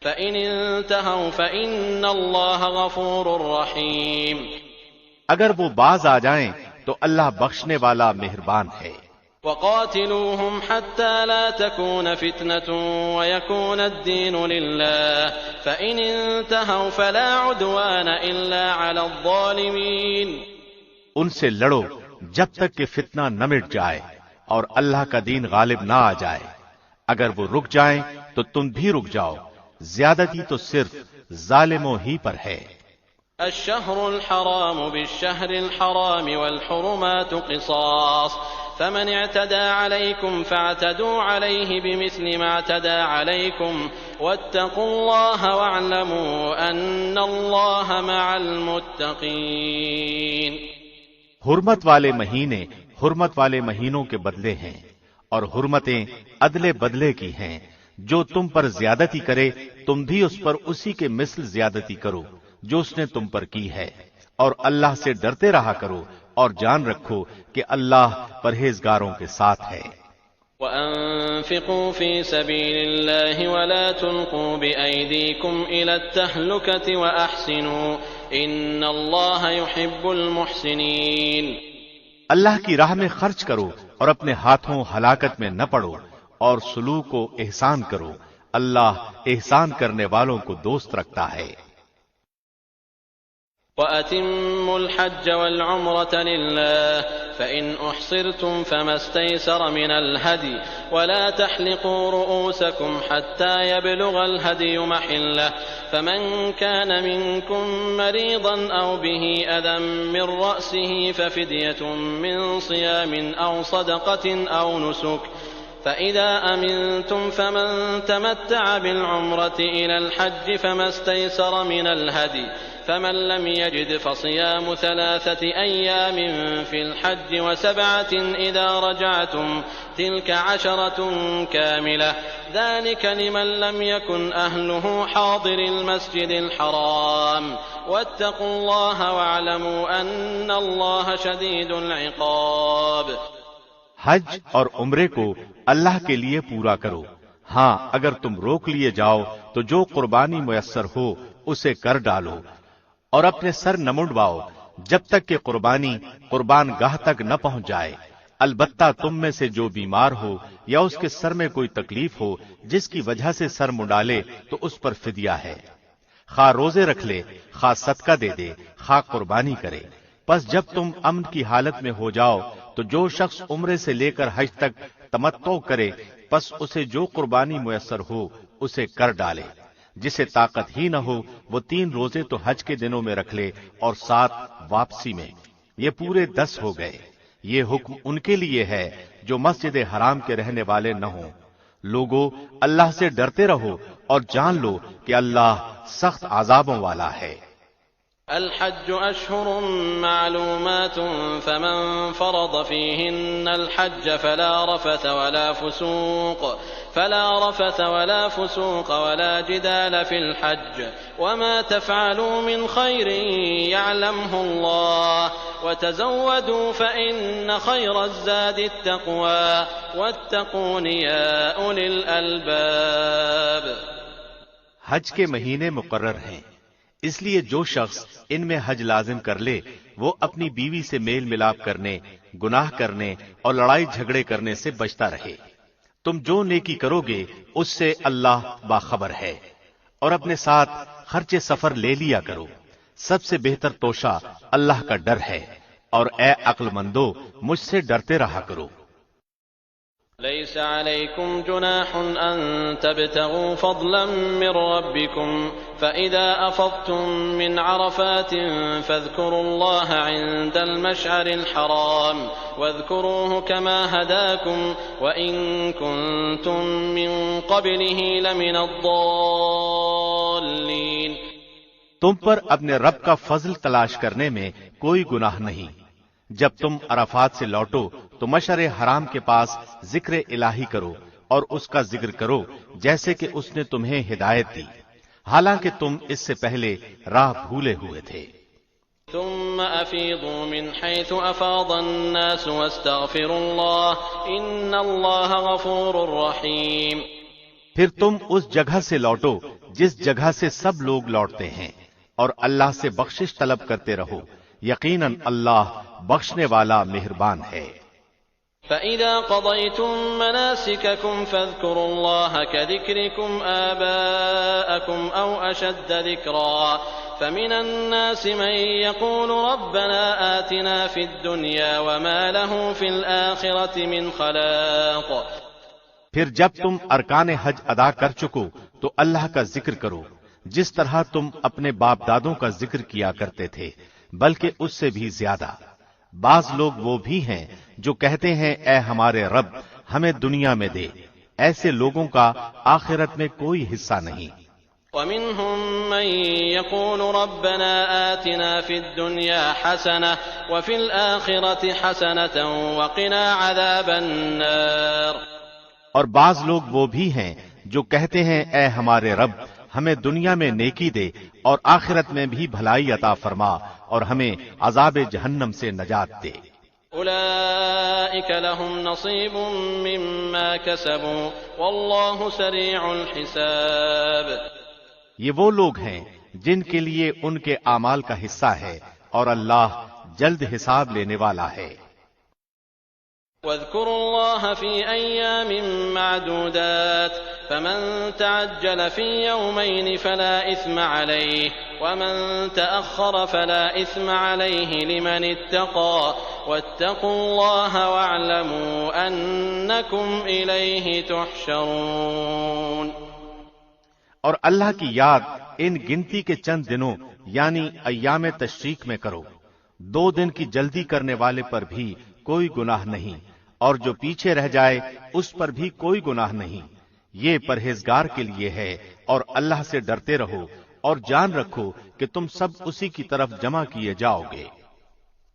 فَإِنِ انْتَهَوْا فَإِنَّ اللَّهَ غَفُورٌ رَحِيمٌ۔ اگر وہ باز آ جائیں تو اللہ بخشنے والا مہربان ہے۔ وَقَاتِلُوهُمْ حَتَّى لَا تَكُونَ فِتْنَةٌ وَيَكُونَ الدِّينُ لِلَّهِ فَإِنِ انْتَهَوْا فَلَا عُدْوَانَ إِلَّا عَلَى الظَّالِمِينَ۔ ان سے لڑو جب تک کہ فتنہ نہ مٹ جائے اور اللہ کا دین غالب نہ آ جائے، اگر وہ رک جائیں تو تم بھی رک جاؤ، زیادتی تو صرف ظالموں ہی پر ہے۔ الشهر الحرام بالشهر الحرام والحرمات قصاص فمن اعتدى عليكم فاعتدوا عليه بمثل ما اعتدى عليكم واتقوا الله واعلموا أن الله مع المتقين۔ حرمت والے مہینے حرمت والے مہینوں کے بدلے ہیں، اور حرمتیں عدلے بدلے کی ہیں۔ جو تم پر زیادتی کرے تم بھی اس پر اسی کے مثل زیادتی کرو جو اس نے تم پر کی ہے، اور اللہ سے ڈرتے رہا کرو اور جان رکھو کہ اللہ پرہیزگاروں کے ساتھ ہے۔ وَأَنفِقُوا فِي سَبِيلِ اللَّهِ وَلَا تُلْقُوا بِأَيْدِيكُمْ إِلَى التَّهْلُكَةِ وَأَحْسِنُوا إِنَّ اللَّهَ يُحِبُّ الْمُحْسِنِينَ۔ اللہ کی راہ میں خرچ کرو اور اپنے ہاتھوں ہلاکت میں نہ پڑو، اور سلوک و احسان کرو، اللہ احسان کرنے والوں کو دوست رکھتا ہے۔ وَأَتِمُّوا الْحَجَّ وَالْعُمْرَةَ لِلَّهِ فَإِنْ أُحْصِرْتُمْ فَمَا اسْتَيْسَرَ مِنَ الْهَدْيِ وَلَا تَحْلِقُوا رُؤُوسَكُمْ حَتَّى يَبْلُغَ الْهَدْيُ مَحِلَّهُ فَمَنْ كَانَ مِنْكُمْ مَرِيضًا أَوْ بِهِ أَذًى مِنْ رَأْسِهِ فَفِدْيَةٌ مِنْ صِيَامٍ أَوْ صَدَقَةٍ أَوْ نُسُكٍ فَإِذَا أَمِنْتُمْ فَمَنْ تَمَتَّعَ بِالْعُمْرَةِ إِلَى الْحَجِّ فَمَا اسْتَيْسَرَ مِنَ الْهَدْيِ فمن لم يجد فصيام 3 أيام في الحج و7 إذا رجعتم تلك 10 كاملة ذلك لمن لم يكن أهله حاضر المسجد الحرام واتقوا الله واعلموا أن الله شديد العقاب۔ حج اور عمرے کو اللہ کے لیے پورا کرو، ہاں اگر تم روک لیے جاؤ تو جو قربانی میسر ہو اسے کر ڈالو، اور اپنے سر نہ منڈواؤ جب تک کہ قربانی قربان گاہ تک نہ پہنچ جائے۔ البتہ تم میں سے جو بیمار ہو یا اس کے سر میں کوئی تکلیف ہو جس کی وجہ سے سر منڈالے تو اس پر فدیہ ہے، خواہ روزے رکھ لے، خواہ صدقہ دے دے، خواہ قربانی کرے۔ پس جب تم امن کی حالت میں ہو جاؤ تو جو شخص عمرے سے لے کر حج تک تمتع کرے پس اسے جو قربانی میسر ہو اسے کر ڈالے۔ جسے طاقت ہی نہ ہو وہ 3 روزے تو حج کے دنوں میں رکھ لے اور 7 واپسی میں، یہ پورے 10 ہو گئے۔ یہ حکم ان کے لیے ہے جو مسجد حرام کے رہنے والے نہ ہوں۔ لوگو اللہ سے ڈرتے رہو اور جان لو کہ اللہ سخت عذابوں والا ہے۔ الحج أشهر معلومات فمن فرض فيهن الحج فلا رفث ولا فسوق ولا جدال في الحج وما تفعلوا من خير يعلمه الله وتزودوا فإن خير الزاد التقوى واتقون يا أولي الألباب۔ حج کے مہینے مقرر ہیں، اس لیے جو شخص ان میں حج لازم کر لے وہ اپنی بیوی سے میل ملاپ کرنے، گناہ کرنے اور لڑائی جھگڑے کرنے سے بچتا رہے۔ تم جو نیکی کرو گے اس سے اللہ باخبر ہے، اور اپنے ساتھ خرچ سفر لے لیا کرو۔ سب سے بہتر توشہ اللہ کا ڈر ہے، اور اے عقل مندو مجھ سے ڈرتے رہا کرو۔ ليس عليكم جناح أن تبتغوا فضلا من ربكم فإذا أفضتم من عرفات فاذكروا الله عند المشعر الحرام واذكروه كما هداكم وإن كنتم من قبله لمن الضالين۔ تم پر اپنے رب کا فضل تلاش کرنے میں کوئی گناہ نہیں۔ جب تم عرفات سے لوٹو تو مشعر حرام کے پاس ذکر الہی کرو اور اس کا ذکر کرو جیسے کہ اس نے تمہیں ہدایت دی، حالانکہ تم اس سے پہلے راہ بھولے ہوئے تھے۔ ثم افیضوا من حيث افاض الناس واستغفروا الله ان الله غفور رحیم۔ پھر تم اس جگہ سے لوٹو جس جگہ سے سب لوگ لوٹتے ہیں، اور اللہ سے بخشش طلب کرتے رہو، یقیناً اللہ بخشنے والا مہربان ہے۔ فَإِذَا قَضَيْتُم مَّنَاسِكَكُمْ فَاذْكُرُوا اللَّهَ كَذِكْرِكُمْ آبَاءَكُمْ أَوْ أَشَدَّ ذِكْرًا فَمِنَ النَّاسِ مَن يَقُولُ رَبَّنَا آتِنَا فِي الدُّنْيَا وَمَا لَهُ فِي الْآخِرَةِ مِنْ خَلَاقٍ۔ پھر جب تم ارکان حج ادا کر چکو تو اللہ کا ذکر کرو جس طرح تم اپنے باپ دادوں کا ذکر کیا کرتے تھے، بلکہ اس سے بھی زیادہ۔ بعض لوگ وہ بھی ہیں جو کہتے ہیں اے ہمارے رب ہمیں دنیا میں دے، ایسے لوگوں کا آخرت میں کوئی حصہ نہیں۔ وَمِنْهُمْ مَن يَقُولُ رَبَّنَا آتِنَا فِي الدُّنْيَا حَسَنَةً وَفِي الْآخِرَةِ حَسَنَةً وَقِنَا عَذَابَ النَّارِ۔ اور بعض لوگ وہ بھی ہیں جو کہتے ہیں اے ہمارے رب ہمیں دنیا میں نیکی دے اور آخرت میں بھی بھلائی عطا فرما اور ہمیں عذاب جہنم سے نجات دے۔ أولئك لهم نصيب مما كسبوا والله سريع الحساب۔ یہ وہ لوگ ہیں جن کے لیے ان کے اعمال کا حصہ ہے اور اللہ جلد حساب لینے والا ہے۔ واذكروا الله في أيام معدودات فمن تعجل في يومين فلا إثم عليه ومن تأخر فلا إثم عليه لمن اتقى واتقوا الله واعلموا أنكم إليه تحشرون۔ اور اللہ کی یاد ان گنتی کے چند دنوں یعنی ایام تشریق میں کرو، 2 دن کی جلدی کرنے والے پر بھی کوئی گناہ نہیں اور جو پیچھے رہ جائے اس پر بھی کوئی گناہ نہیں، یہ پرہیزگار کے لیے ہے۔ اور اللہ سے ڈرتے رہو اور جان رکھو کہ تم سب اسی کی طرف جمع کیے جاؤ گے۔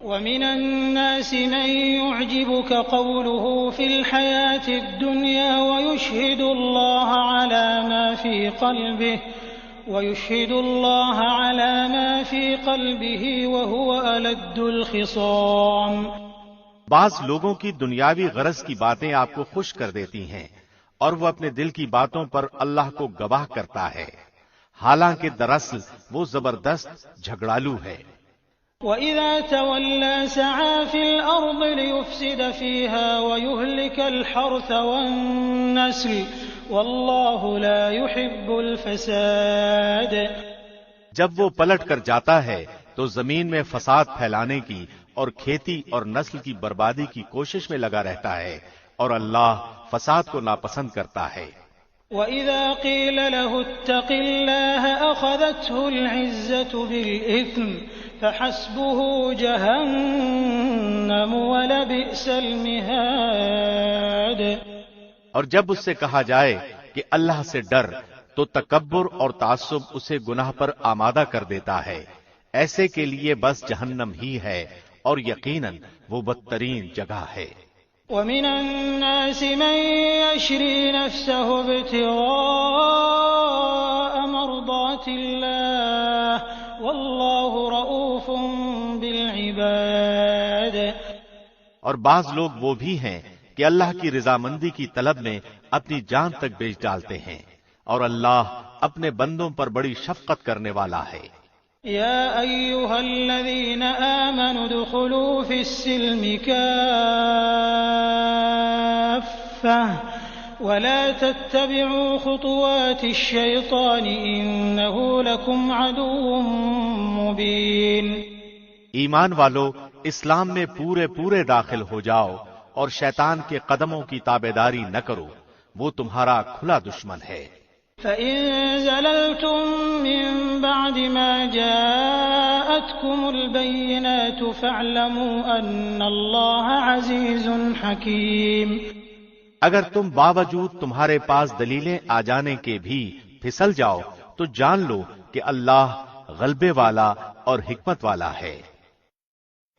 وَمِنَ النَّاسِ مَن يُعْجِبُكَ قَوْلُهُ فِي الْحَيَاةِ الدُّنْيَا وَيُشْهِدُ اللَّهَ عَلَى مَا فِي قَلْبِهِ وَهُوَ أَلَدُّ الْخِصَامِ۔ بعض لوگوں کی دنیاوی غرض کی باتیں آپ کو خوش کر دیتی ہیں اور وہ اپنے دل کی باتوں پر اللہ کو گواہ کرتا ہے، حالانکہ دراصل وہ زبردست جھگڑالو ہے۔ وَإِذَا تَوَلَّى سَعَى فِي الْأَرْضِ لِيُفْسِدَ فِيهَا وَيُهْلِكَ الْحَرْثَ وَالنَّسْلَ وَاللَّهُ لَا يُحِبُّ الْفَسَادَ۔ جب وہ پلٹ کر جاتا ہے تو زمین میں فساد پھیلانے کی اور کھیتی اور نسل کی بربادی کی کوشش میں لگا رہتا ہے اور اللہ فساد کو ناپسند کرتا ہے۔ وَإِذَا قِيلَ لَهُ اتَّقِ اللَّهَ أَخَذَتْهُ الْعِزَّةُ بِالْإِثْمِ فَحَسْبُهُ جَهَنَّمُ وَلَبِئْسَ الْمِهَادُ۔ اور جب اس سے کہا جائے کہ اللہ سے ڈر تو تکبر اور تعصب اسے گناہ پر آمادہ کر دیتا ہے، ایسے کے لیے بس جہنم ہی ہے اور یقیناً وہ بدترین جگہ ہے۔ وَمِنَ النَّاسِ مَن يَشْرِي نَفْسَهُ ابْتِغَاءَ مَرْضَاتِ اللَّهِ وَاللَّهُ رَءُوفٌ بِالْعِبَادِ۔ اور بعض لوگ وہ بھی ہیں کہ اللہ کی رضامندی کی طلب میں اپنی جان تک بیچ ڈالتے ہیں اور اللہ اپنے بندوں پر بڑی شفقت کرنے والا ہے۔ يا أيها الذين آمنوا ادخلوا في السلم كافة ولا تتبعوا خطوات الشيطان إنه لكم عدو مبين۔ ایمان والو اسلام میں پورے داخل ہو جاؤ اور شیطان کے قدموں کی تابعداری نہ کرو، وہ تمہارا کھلا دشمن ہے۔ فَإِن زَلَلْتُم مِّن بَعْدِ مَا جَاءَتْكُمُ الْبَيِّنَاتُ فَاعْلَمُوا أَنَّ اللَّهَ عَزِيزٌ حَكِيمٌ۔ اگر تم باوجود تمہارے پاس دلیلیں آ جانے کے بھی پھسل جاؤ تو جان لو کہ اللہ غلبے والا اور حکمت والا ہے۔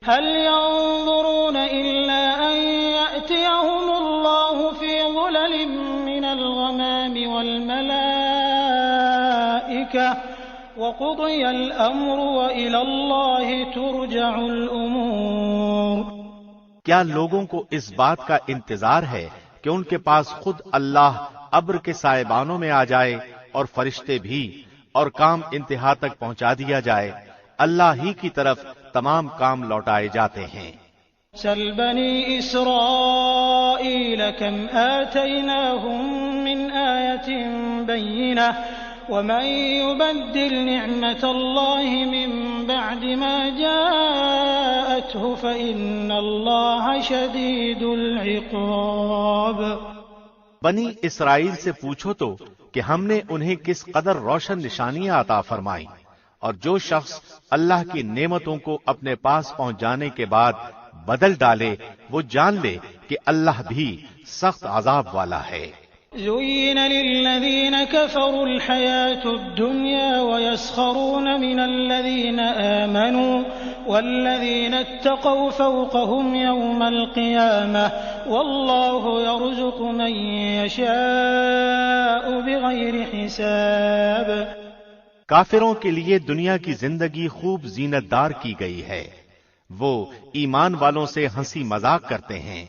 هل ينظرون إلا أن يأتيهم الله في ظلل من الغمام والملائكة وقضي الأمر وإلى الله ترجع الأمور۔ کیا لوگوں کو اس بات کا انتظار ہے کہ ان کے پاس خود اللہ ابر کے سائبانوں میں آ جائے اور فرشتے بھی اور کام انتہا تک پہنچا دیا جائے؟ اللہ ہی کی طرف تمام کام لوٹائے جاتے ہیں۔ سل بنی اسرائیل کم آتیناہم من آیت بینہ ومن يبدل نعمت اللہ من بعد ما جاءته فإن اللہ شدید العقاب۔ بنی اسرائیل سے پوچھو تو کہ ہم نے انہیں کس قدر روشن نشانیاں عطا فرمائیں، اور جو شخص اللہ کی نعمتوں کو اپنے پاس پہنچ جانے کے بعد بدل ڈالے وہ جان لے کہ اللہ بھی سخت عذاب والا ہے۔ زُيِّنَ لِلَّذِينَ كَفَرُوا الْحَيَاةُ الدُّنْيَا وَيَسْخَرُونَ مِنَ الَّذِينَ آمَنُوا وَالَّذِينَ اتَّقَوْا فَوْقَهُمْ يَوْمَ الْقِيَامَةِ وَاللَّهُ يَرْزُقُ مَن يَشَاءُ بغير حساب. کافروں کے لیے دنیا کی زندگی خوب زینت دار کی گئی ہے، وہ ایمان والوں سے ہنسی مذاق کرتے ہیں،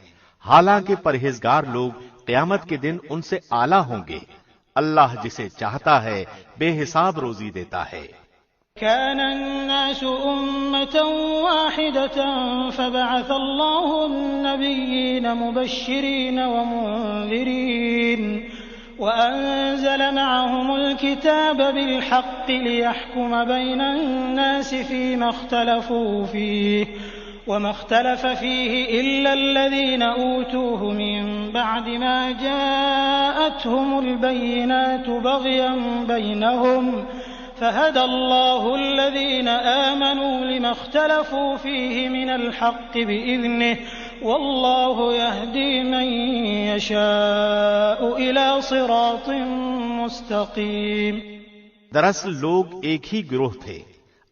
حالانکہ پرہیزگار لوگ قیامت کے دن ان سے اعلیٰ ہوں گے۔ اللہ جسے چاہتا ہے بے حساب روزی دیتا ہے۔ كان الناس أمة واحدة فبعث الله النبيين مبشرين ومنذرين وأنزل معهم الكتاب بالحق ليحكم بين الناس فيما اختلفوا فيه وما اختلف فيه إلا الذين أوتوه من بعد ما جاءتهم البينات بغيا بينهم فهدى الله الذين آمنوا لما اختلفوا فيه من الحق بإذنه والله يهدي من يشاء إلى صراط مستقيم. دراصل لوگ ایک ہی گروہ تھے،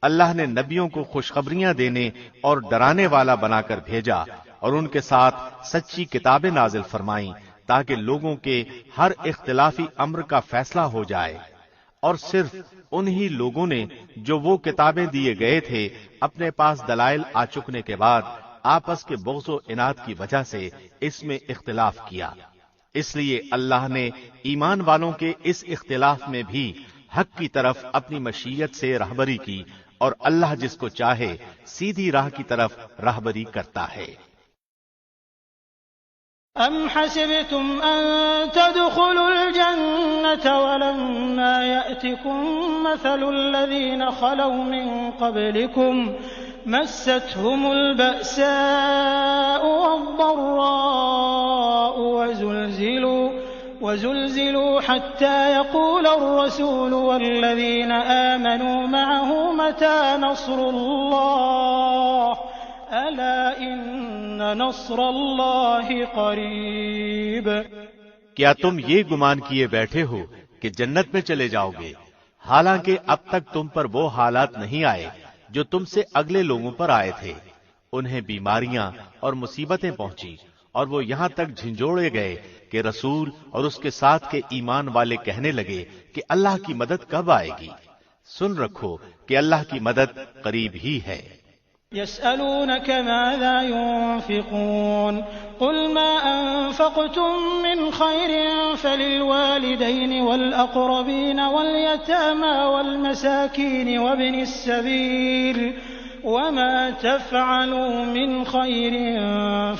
اللہ نے نبیوں کو خوشخبریاں دینے اور ڈرانے والا بنا کر بھیجا اور ان کے ساتھ سچی کتابیں نازل فرمائیں تاکہ لوگوں کے ہر اختلافی امر کا فیصلہ ہو جائے، اور صرف انہی لوگوں نے جو وہ کتابیں دیے گئے تھے اپنے پاس دلائل آ چکنے کے بعد آپس کے بغض و عناد کی وجہ سے اس میں اختلاف کیا، اس لیے اللہ نے ایمان والوں کے اس اختلاف میں بھی حق کی طرف اپنی مشیت سے رہبری کی، اور اللہ جس کو چاہے سیدھی راہ کی طرف رہبری کرتا ہے۔ أَمْ حَسِبْتُمْ أَن تَدْخُلُوا الْجَنَّةَ وَلَمَّا يَأْتِكُم مَّثَلُ الَّذِينَ خَلَوْا مِن قَبْلِكُمْ مَسَّتْهُمُ الْبَأْسَاءُ وَالضَّرَّاءُ وَزُلْزِلُوا حَتَّىٰ يَقُولَ الرَّسُولُ وَالَّذِينَ آمَنُوا مَعَهُ مَتَىٰ نَصْرُ اللَّهِ أَلَا إِنَّ نَصْرَ اللَّهِ قَرِيبٌ. کیا تم یہ گمان کیے بیٹھے ہو کہ جنت میں چلے جاؤ گے، حالانکہ اب تک تم پر وہ حالات نہیں آئے جو تم سے اگلے لوگوں پر آئے تھے؟ انہیں بیماریاں اور مصیبتیں پہنچی اور وہ یہاں تک جھنجھوڑے گئے کہ رسول اور اس کے ساتھ کے ایمان والے کہنے لگے کہ اللہ کی مدد کب آئے گی؟ سن رکھو کہ اللہ کی مدد قریب ہی ہے۔ يسألونك ماذا ينفقون قل ما أنفقتم من خير فللوالدين والأقربين واليتامى والمساكين وابن السبيل وما تفعلوا من خير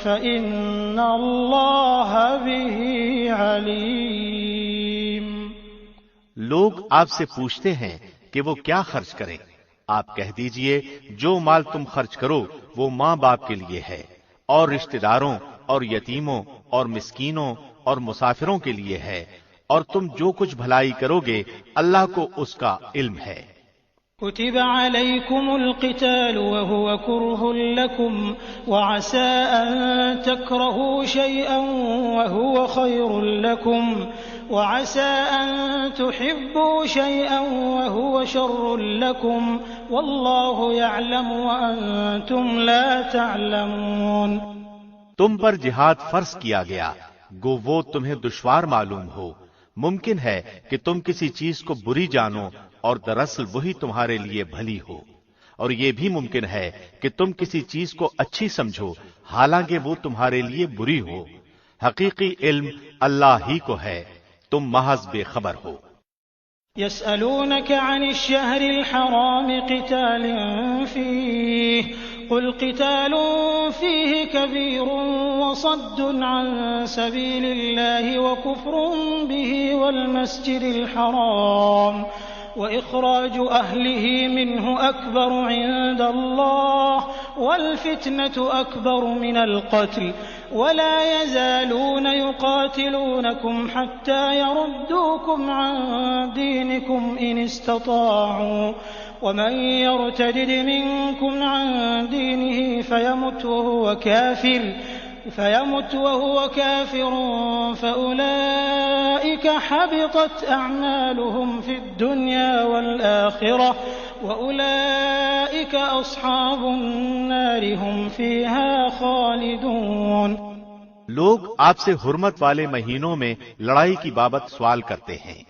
فإن الله به عليم. لوگ آپ سے پوچھتے ہیں کہ وہ کیا خرچ کریں، آپ کہہ دیجئے جو مال تم خرچ کرو وہ ماں باپ کے لیے ہے، اور رشتہ داروں اور یتیموں اور مسکینوں اور مسافروں کے لیے ہے، اور تم جو کچھ بھلائی کرو گے اللہ کو اس کا علم ہے۔ كتب عليكم القتال وهو كره لكم وعسى أن تكرهوا شيئا وهو خير لكم وعسى أن تحبوا شيئا وهو شر لكم والله يعلم وأنتم لا تعلمون. تم پر جہاد فرض کیا گیا گو وہ تمہیں دشوار معلوم ہو، ممکن ہے کہ تم کسی چیز کو بری جانو اور دراصل وہی تمہارے لیے بھلی ہو، اور یہ بھی ممکن ہے کہ تم کسی چیز کو اچھی سمجھو حالانکہ وہ تمہارے لیے بری ہو۔ حقیقی علم اللہ ہی کو ہے، تم محض بے خبر ہو۔ يسألونك عن الشهر الحرام قتال فيه قل قتال فيه كبير وصد عن سبيل الله وكفر به والمسجد الحرام وإخراج أهله منه أكبر عند الله والفتنة أكبر من القتل ولا يزالون يقاتلونكم حتى يردوكم عن دينكم إن استطاعوا ومن يرتدد منكم عن دينه فيمت وهو كافر فأولئك حبطت أعمالهم في الدنيا والآخرة وأولئك أصحاب النار هم فيها خالدون. لوگ آپ سے حرمت والے مہینوں میں لڑائی کی بابت سوال کرتے ہیں،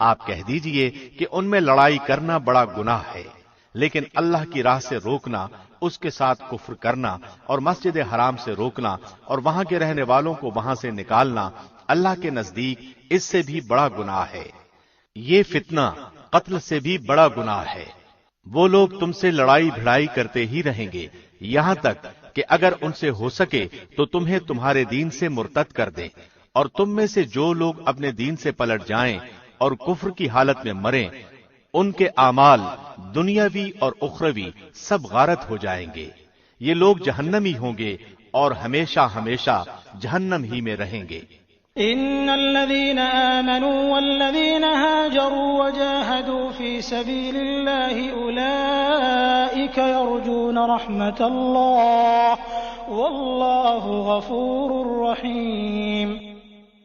آپ کہہ دیجئے کہ ان میں لڑائی کرنا بڑا گناہ ہے، لیکن اللہ کی راہ سے روکنا، اس کے ساتھ کفر کرنا اور مسجد حرام سے روکنا اور وہاں کے رہنے والوں کو وہاں سے نکالنا اللہ کے نزدیک اس سے بھی بڑا گناہ ہے۔ یہ فتنہ قتل سے بھی بڑا گناہ ہے۔ وہ لوگ تم سے لڑائی بھڑائی کرتے ہی رہیں گے یہاں تک کہ اگر ان سے ہو سکے تو تمہیں تمہارے دین سے مرتد کر دیں، اور تم میں سے جو لوگ اپنے دین سے پلٹ جائیں اور کفر کی حالت میں مریں، ان کے اعمال دنیاوی اور اخروی سب غارت ہو جائیں گے۔ یہ لوگ جہنمی ہوں گے اور ہمیشہ ہمیشہ جہنم ہی میں رہیں گے۔ إن الذين آمنوا والذين هاجروا وجاهدوا في سبيل الله أولئك يرجون رحمة الله والله غفور رحيم۔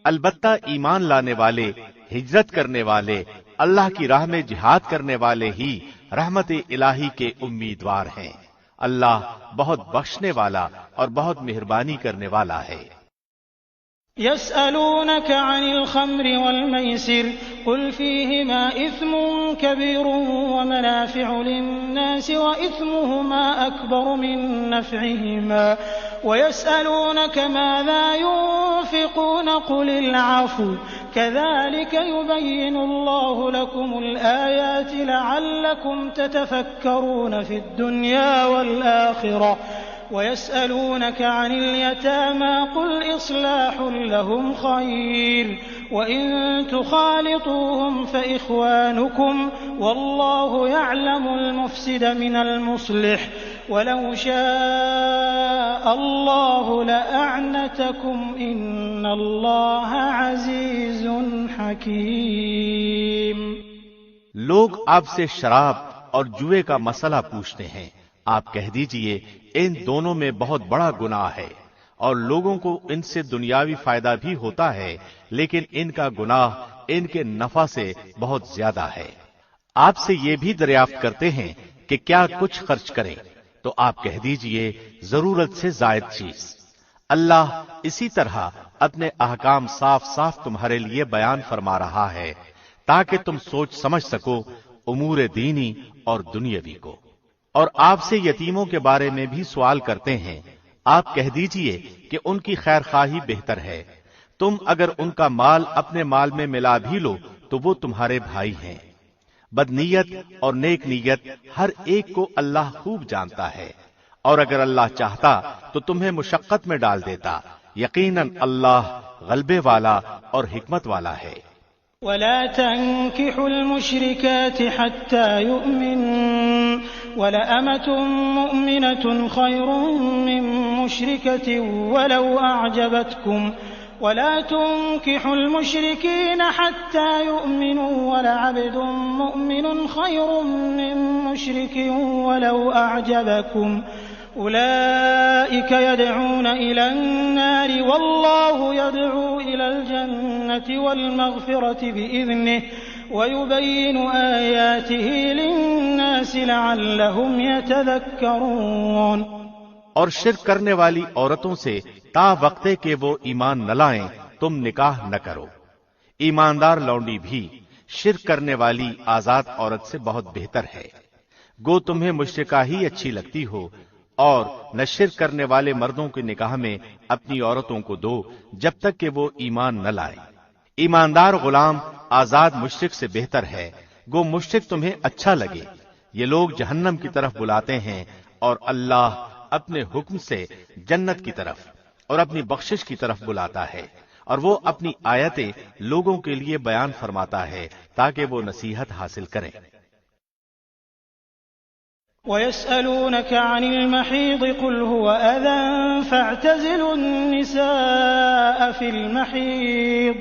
البتہ ایمان لانے والے، ہجرت کرنے والے، اللہ کی راہ میں جہاد کرنے والے ہی رحمت الہی کے امیدوار ہیں۔ اللہ بہت بخشنے والا اور بہت مہربانی کرنے والا ہے۔ يسألونك عن الخمر والميسر قل فيهما إثم كبير ومنافع للناس وإثمهما أكبر من نفعهما ويسألونك ماذا ينفقون قل العفو كذلك يبين الله لكم الآيات لعلكم تتفكرون في الدنيا والآخرة ويسألونك عن اليتامى قل إصلاح لهم خير وإن تخالطوهم فإخوانكم والله يعلم المفسد من المصلح ولو شاء الله لأعنتكم إن الله عزيز حكيم۔ لوگ آپ سے شراب اور جوئے کا مسئلہ پوچھتے ہیں، آپ کہہ دیجئے ان دونوں میں بہت بڑا گناہ ہے، اور لوگوں کو ان سے دنیاوی فائدہ بھی ہوتا ہے، لیکن ان کا گناہ ان کے نفع سے بہت زیادہ ہے۔ آپ سے یہ بھی دریافت کرتے ہیں کہ کیا کچھ خرچ کریں، تو آپ کہہ دیجئے ضرورت سے زائد چیز۔ اللہ اسی طرح اپنے احکام صاف صاف تمہارے لیے بیان فرما رہا ہے تاکہ تم سوچ سمجھ سکو امور دینی اور دنیاوی کو۔ اور آپ سے یتیموں کے بارے میں بھی سوال کرتے ہیں، آپ کہہ دیجئے کہ ان کی خیر خواہی بہتر ہے۔ تم اگر ان کا مال اپنے مال میں ملا بھی لو تو وہ تمہارے بھائی ہیں۔ بدنیت اور نیک نیت ہر ایک کو اللہ خوب جانتا ہے، اور اگر اللہ چاہتا تو تمہیں مشقت میں ڈال دیتا، یقیناً اللہ غلبے والا اور حکمت والا ہے۔ ولا تنكحوا المشركات حتى يؤمنوا ولأمة مؤمنة خير من مشركة ولو أعجبتكم ولا تنكحوا المشركين حتى يؤمنوا ولعبد مؤمن خير من مشرك ولو أعجبكم أولئك يدعون إلى النار والله يدعو إلى الجنة والمغفرة بإذنه ويبين آياته للناس لعلهم يتذكرون۔ اور شرک کرنے والی عورتوں سے تا وقتے کہ وہ ایمان نہ لائیں تم نکاح نہ کرو۔ ایماندار لونڈی بھی شرک کرنے والی آزاد عورت سے بہت بہتر ہے۔ گو تمہیں مشرکہ ہی اچھی لگتی ہو، اور نہ شرک کرنے والے مردوں کے نکاح میں اپنی عورتوں کو دو جب تک کہ وہ ایمان نہ لائے۔ ایماندار غلام آزاد مشرک سے بہتر ہے، گو مشرک تمہیں اچھا لگے۔ یہ لوگ جہنم کی طرف بلاتے ہیں، اور اللہ اپنے حکم سے جنت کی طرف اور اپنی بخشش کی طرف بلاتا ہے، اور وہ اپنی آیتیں لوگوں کے لیے بیان فرماتا ہے تاکہ وہ نصیحت حاصل کریں۔ ويسألونك عن المحيض قل هو أذى فاعتزلوا النساء في المحيض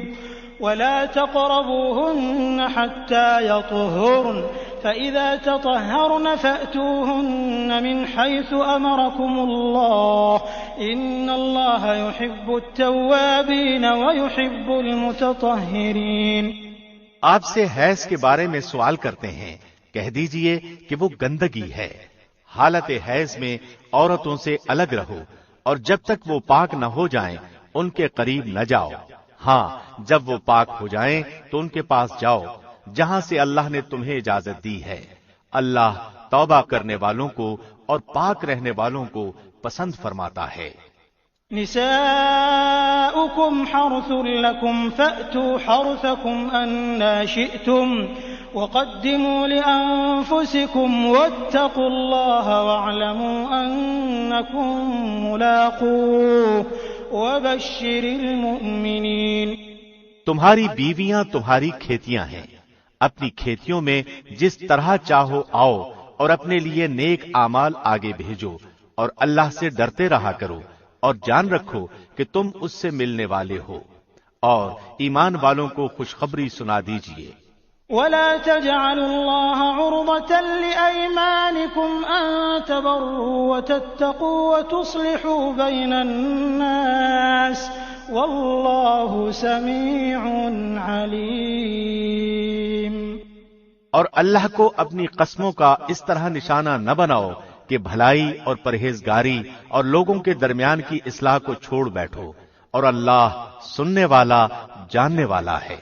ولا تقربوهن حتى يطهرن فإذا تطهرن فأتوهن من حيث أمركم الله إن الله يحب التوابين ويحب المتطهرين۔ آپ سے حیض کے بارے میں سوال کرتے ہیں، کہہ دیجئے کہ وہ گندگی ہے۔ حالت حیض میں عورتوں سے الگ رہو، اور جب تک وہ پاک نہ ہو جائیں ان کے قریب نہ جاؤ۔ ہاں، جب وہ پاک ہو جائیں تو ان کے پاس جاؤ۔ جہاں سے اللہ نے تمہیں اجازت دی ہے۔ اللہ توبہ کرنے والوں کو اور پاک رہنے والوں کو پسند فرماتا ہے۔ نساؤكم حرث لكم فأتوا حرثكم أنا شئتم وقدموا لأنفسكم واتقوا الله واعلموا أنكم ملاقوه وبشر المؤمنين۔ تمہاری بیویاں تمہاری کھیتیاں ہیں، اپنی کھیتیوں میں جس طرح چاہو آؤ اور اپنے لیے نیک اعمال آگے بھیجو اور اللہ سے ڈرتے رہا کرو اور جان رکھو کہ تم اس سے ملنے والے ہو، اور ایمان والوں کو خوشخبری سنا دیجیے۔ ولا تجعلوا الله عرضة لأيمانكم أن تبروا وتتقوا وتصلحوا بين الناس والله سميع عليم۔ اور اللہ کو اپنی قسموں کا اس طرح نشانہ نہ بناؤ کہ بھلائی اور پرہیزگاری اور لوگوں کے درمیان کی اصلاح کو چھوڑ بیٹھو، اور اللہ سننے والا جاننے والا ہے۔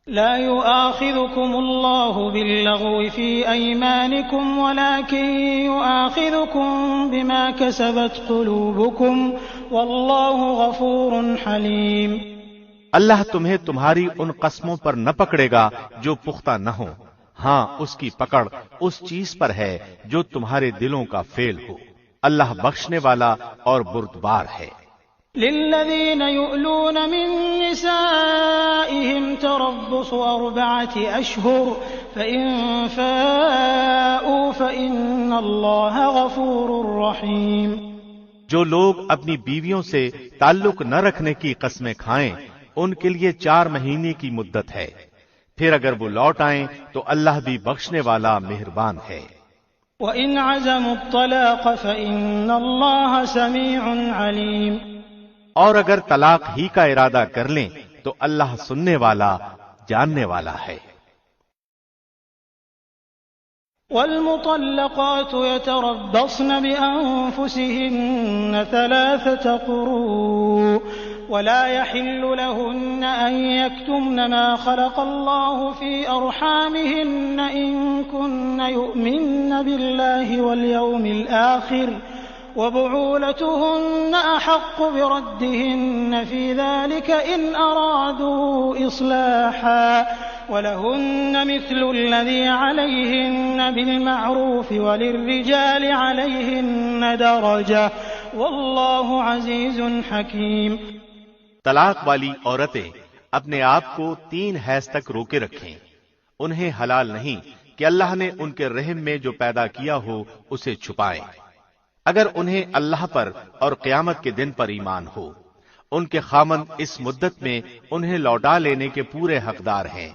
لا يؤاخذكم الله باللغو في أيمانكم ولكن يؤاخذكم بما كسبت قلوبكم والله غفور حليم۔ اللہ تمہیں تمہاری ان قسموں پر نہ پکڑے گا جو پختہ نہ ہو، ہاں اس کی پکڑ اس چیز پر ہے جو تمہارے دلوں کا فعل ہو۔ اللہ بخشنے والا اور بردبار ہے۔ للذين يؤلون من نسائهم تربص 4 أشهر فإن فاءوا فإن الله غفور رحيم۔ جو لوگ اپنی بیویوں سے تعلق نہ رکھنے کی قسمیں کھائیں ان کے لیے 4 مہینے کی مدت ہے، پھر اگر وہ لوٹ آئیں تو اللہ بھی بخشنے والا مہربان ہے۔ وإن عزموا الطلاق فإن الله سميع عليم۔ اور اگر طلاق ہی کا ارادہ کر لیں تو اللہ سننے والا جاننے والا ہے۔ والمطلقات يتربصن بأنفسهن 3 قروء ولا يحل لهن أن يكتمن ما خلق الله في أرحامهن إن كن يؤمن بالله واليوم الآخر وبعولتهن أحق بردهن في ذلك إن أرادوا إصلاحا ولهن مثل الذي عليهن بالمعروف وللرجال عليهن درجة والله عزيز حكيم۔ طلاق والی عورتیں اپنے آپ کو 3 حیض تک روکے رکھیں۔ انہیں حلال نہیں کہ اللہ نے ان کے رحم میں جو پیدا کیا ہو اسے چھپائیں، اگر انہیں اللہ پر اور قیامت کے دن پر ایمان ہو۔ ان کے خامند اس مدت میں انہیں لوٹا لینے کے پورے حقدار ہیں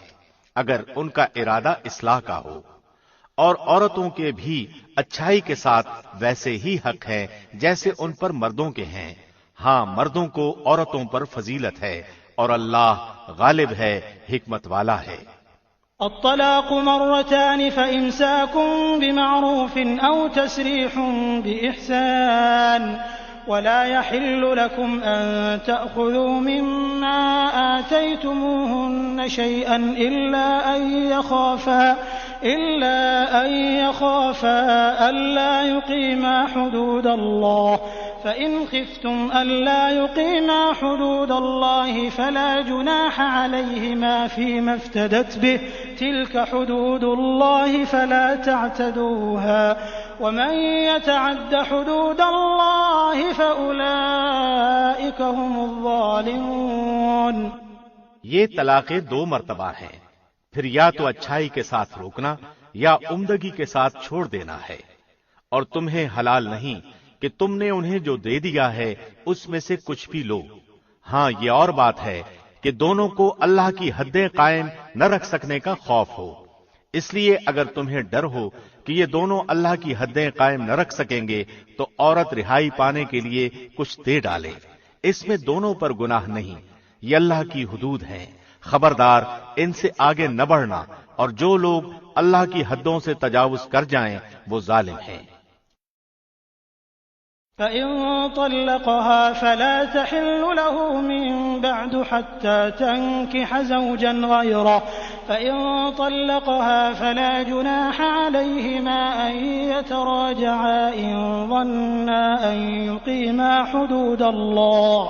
اگر ان کا ارادہ اصلاح کا ہو، اور عورتوں کے بھی اچھائی کے ساتھ ویسے ہی حق ہے جیسے ان پر مردوں کے ہیں۔ ہاں مردوں کو عورتوں پر فضیلت ہے اور اللہ غالب ہے، حکمت والا ہے۔ الطلاق 2 فإمساك بمعروف أو تسريح بإحسان ولا يحل لكم أن تأخذوا مما آتيتموهن شيئا إلا أن يخافا ألا يقيما حدود الله فإن خفتم ألا يقيما حدود الله فلا جناح عليهما فيما افتدت به تلك حدود الله فلا تعتدوها ومن يتعد حدود الله فأولئك هم الظالمون۔ یہ طلاقیں 2 مرتبہ ہیں، پھر یا تو اچھائی کے ساتھ روکنا یا عمدگی کے ساتھ چھوڑ دینا ہے، اور تمہیں حلال نہیں کہ تم نے انہیں جو دے دیا ہے اس میں سے کچھ بھی لو۔ ہاں یہ اور بات ہے کہ دونوں کو اللہ کی حدیں قائم نہ رکھ سکنے کا خوف ہو، اس لیے اگر تمہیں ڈر ہو کہ یہ دونوں اللہ کی حدیں قائم نہ رکھ سکیں گے تو عورت رہائی پانے کے لیے کچھ دے ڈالے، اس میں دونوں پر گناہ نہیں، یہ اللہ کی حدود ہیں، خبردار ان سے آگے نہ بڑھنا، اور جو لوگ اللہ کی حدوں سے تجاوز کر جائیں وہ ظالم ہیں۔ فإن طلقها فلا تحل له من بعد حتى تنكح زوجا غيره فإن طلقها فلا جناح عليهما أن يتراجعا إن ظنا أن يقيما حدود الله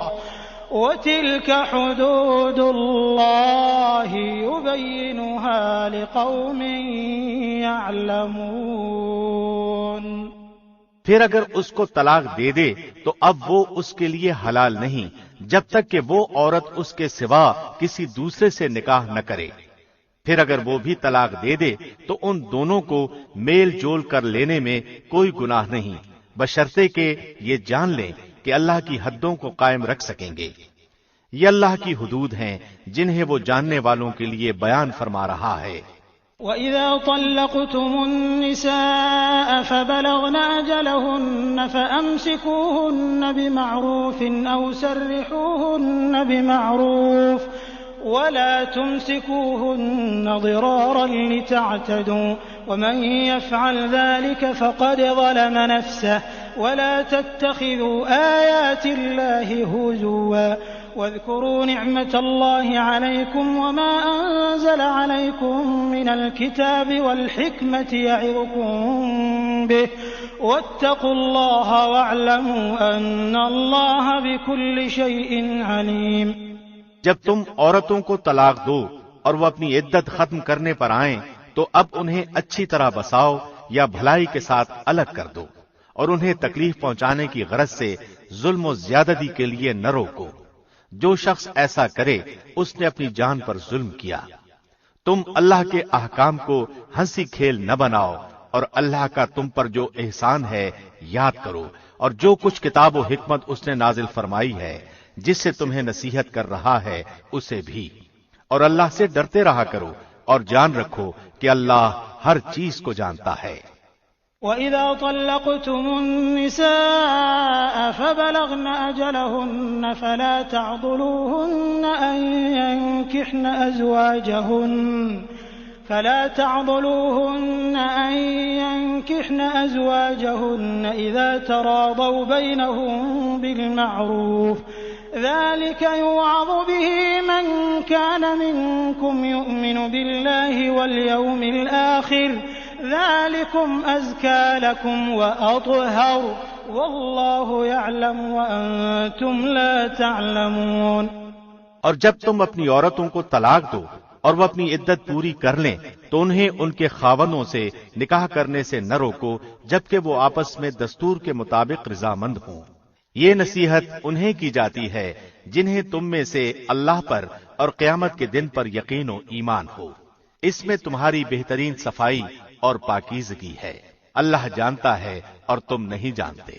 وتلك حدود الله يبينها لقوم يعلمون۔ پھر اگر اس کو طلاق دے دے تو اب وہ اس کے لیے حلال نہیں جب تک کہ وہ عورت اس کے سوا کسی دوسرے سے نکاح نہ کرے۔ پھر اگر وہ بھی طلاق دے دے تو ان دونوں کو میل جول کر لینے میں کوئی گناہ نہیں، بشرطے کہ یہ جان لیں کہ اللہ کی حدوں کو قائم رکھ سکیں گے۔ یہ اللہ کی حدود ہیں جنہیں وہ جاننے والوں کے لیے بیان فرما رہا ہے۔ وَإِذَا طَلَّقْتُمُ النِّسَاءَ فَبَلَغْنَ أَجَلَهُنَّ فَأَمْسِكُوهُنَّ بِمَعْرُوفٍ أَوْ سَرِّحُوهُنَّ بِمَعْرُوفٍ وَلَا تُمْسِكُوهُنَّ ضِرَارًا لِتَعْتَدُوا وَمَنْ يَفْعَلْ ذَلِكَ فَقَدْ ظَلَمَ نَفْسَهُ وَلَا تَتَّخِذُوا آيَاتِ اللَّهِ هُزُوًا واذكروا نعمة الله عليكم وما أنزل عليكم من الكتاب والحكمة يعظكم به واتقوا الله واعلموا أن الله بكل شيء عليم۔ جب تم عورتوں کو طلاق دو اور وہ اپنی عدت ختم کرنے پر آئیں تو اب انہیں اچھی طرح بساؤ یا بھلائی کے ساتھ الگ کر دو، اور انہیں تکلیف پہنچانے کی غرض سے ظلم و زیادتی کے لیے نہ روکو۔ جو شخص ایسا کرے اس نے اپنی جان پر ظلم کیا۔ تم اللہ کے احکام کو ہنسی کھیل نہ بناؤ، اور اللہ کا تم پر جو احسان ہے یاد کرو، اور جو کچھ کتاب و حکمت اس نے نازل فرمائی ہے جس سے تمہیں نصیحت کر رہا ہے اسے بھی، اور اللہ سے ڈرتے رہا کرو، اور جان رکھو کہ اللہ ہر چیز کو جانتا ہے۔ وَإِذَا طَلَّقْتُمُ النِّسَاءَ فَبَلَغْنَ أَجَلَهُنَّ فَلَا تعضلوهن أن ينكحن أزواجهن إذا تراضوا بينهم بالمعروف ذلك يوعظ به من كان منكم يؤمن بالله واليوم الآخر ذلكم أزكى لكم وأطهر والله يعلم وأنتم لا تعلمون۔ اور جب تم اپنی عورتوں کو طلاق دو اور وہ اپنی عدت پوری کر لیں تو انہیں ان کے خاوندوں سے نکاح کرنے سے نہ روکو جبکہ وہ آپس میں دستور کے مطابق رضامند ہوں۔ یہ نصیحت انہیں کی جاتی ہے جنہیں تم میں سے اللہ پر اور قیامت کے دن پر یقین و ایمان ہو۔ اس میں تمہاری بہترین صفائی اور پاکیزگی ہے۔ اللہ جانتا ہے اور تم نہیں جانتے۔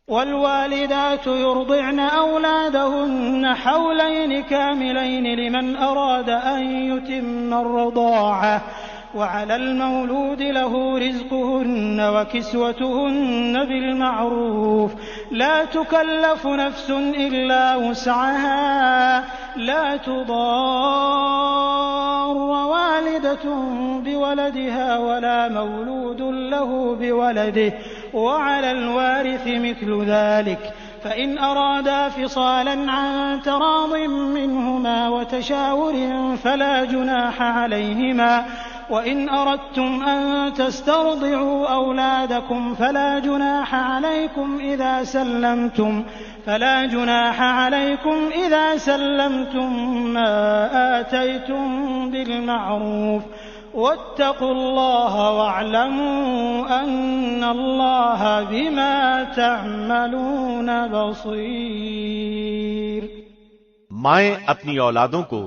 والوالدات يرضعن أولادهن حولين كاملين لمن أراد أن يتم الرضاعة وعلى المولود له رزقهن وكسوتهن بالمعروف لا تكلف نفس إلا وسعها لا تضار والدة بولدها ولا مولود له بولده وعلى الوارث مثل ذلك فإن أرادا فصالا عن تراض منهما وتشاور فلا جناح عليهما وإن أردتم أن تسترضعوا أولادكم فلا جناح عليكم إذا سلمتم ما آتيتم بالمعروف واتقوا الله واعلموا أن الله بما تعملون بصير۔ مائیں اپنی اولادوں کو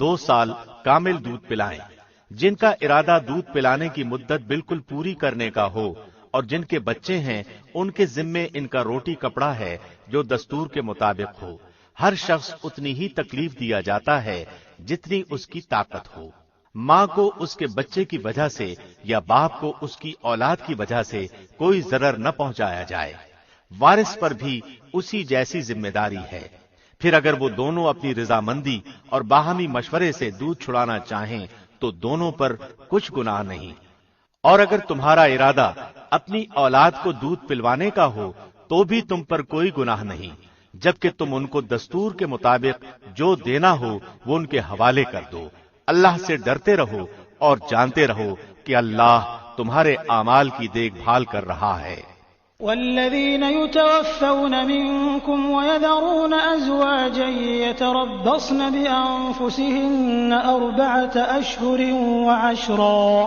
2 سال کامل دودھ پلائیں۔ جن کا ارادہ دودھ پلانے کی مدت بالکل پوری کرنے کا ہو اور جن کے بچے ہیں ان کے ذمے ان کا روٹی کپڑا ہے جو دستور کے مطابق ہو۔ ہر شخص اتنی ہی تکلیف دیا جاتا ہے جتنی اس کی طاقت ہو۔ ماں کو اس کے بچے کی وجہ سے یا باپ کو اس کی اولاد کی وجہ سے کوئی ضرر نہ پہنچایا جائے۔ وارث پر بھی اسی جیسی ذمہ داری ہے۔ پھر اگر وہ دونوں اپنی رضامندی اور باہمی مشورے سے دودھ چھڑانا چاہیں تو دونوں پر کچھ گناہ نہیں، اور اگر تمہارا ارادہ اپنی اولاد کو دودھ پلوانے کا ہو تو بھی تم پر کوئی گناہ نہیں، جبکہ تم ان کو دستور کے مطابق جو دینا ہو وہ ان کے حوالے کر دو۔ اللہ سے ڈرتے رہو اور جانتے رہو کہ اللہ تمہارے اعمال کی دیکھ بھال کر رہا ہے۔ والذين يتوفون منكم ويذرون أزواجا يتربصن بأنفسهن 4 أشهر وعشرا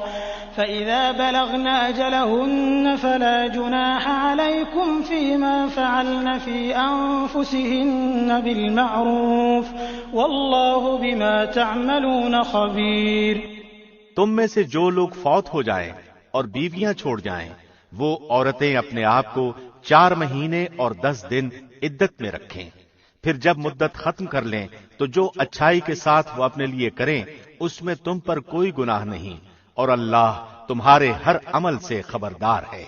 فإذا بلغن أجلهن فلا جناح عليكم فيما فعلن في أنفسهن بالمعروف والله بما تعملون خبير۔ تم میں سے جو لوگ فوت ہو جائیں اور بیویاں چھوڑ جائیں وہ عورتیں اپنے آپ کو 4 مہینے اور 10 دن عدت میں رکھیں، پھر جب مدت ختم کر لیں تو جو اچھائی کے ساتھ وہ اپنے لیے کریں اس میں تم پر کوئی گناہ نہیں، اور اللہ تمہارے ہر عمل سے خبردار ہے۔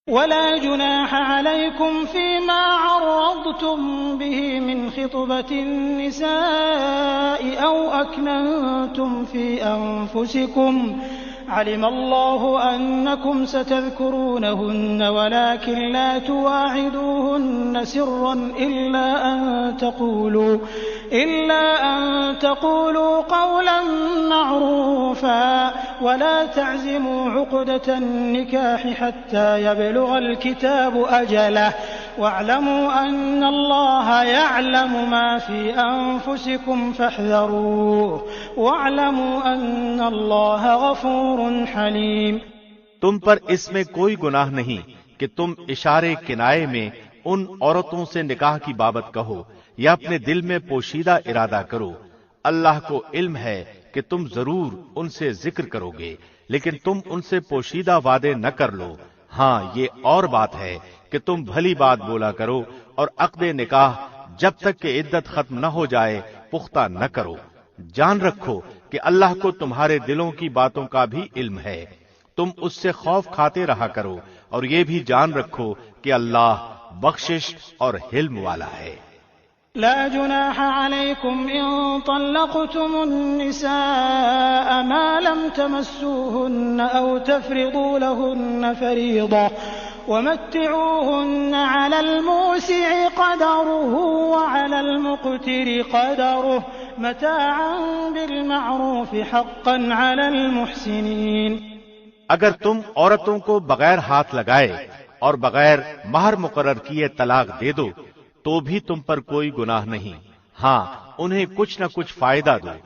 ولا جناح عليكم فيما عرضتم به من خطبة النساء أو أكننتم في أنفسكم علم الله أنكم ستذكرونهن ولكن لا تواعدوهن سرا إلا أن تقولوا قولا معروفا ولا تعزموا عقدة النكاح حتى يبلغ الكتاب أجله واعلموا أن الله يعلم ما في أنفسكم فاحذروه واعلموا أن الله غفور حليم۔ تم پر اس میں کوئی گناہ نہیں کہ تم اشارے کنائے میں ان عورتوں سے نکاح کی بابت کہو یا اپنے دل میں پوشیدہ ارادہ کرو۔ اللہ کو علم ہے کہ تم ضرور ان سے ذکر کرو گے، لیکن تم ان سے پوشیدہ وعدے نہ کر لو۔ ہاں یہ اور بات ہے کہ تم بھلی بات بولا کرو اور عقد نکاح جب تک کہ عدت ختم نہ ہو جائے پختہ نہ کرو۔ جان رکھو کہ اللہ کو تمہارے دلوں کی باتوں کا بھی علم ہے، تم اس سے خوف کھاتے رہا کرو، اور یہ بھی جان رکھو کہ اللہ بخشش اور حلم والا ہے۔ لا جناح عليكم إن طلقتم النساء ما لم تمسوهن أو تفرضوا لهن فريضة ومتعوهن على الموسع قدره وعلى المقتر قدره متاعا بالمعروف حقا على المحسنين۔ اگر تم عورتوں کو بغیر ہاتھ لگائے اور بغیر مہر مقرر کیے طلاق دے دو تو بھی تم پر کوئی گناہ نہیں، ہاں انہیں کچھ نہ کچھ فائدہ دو،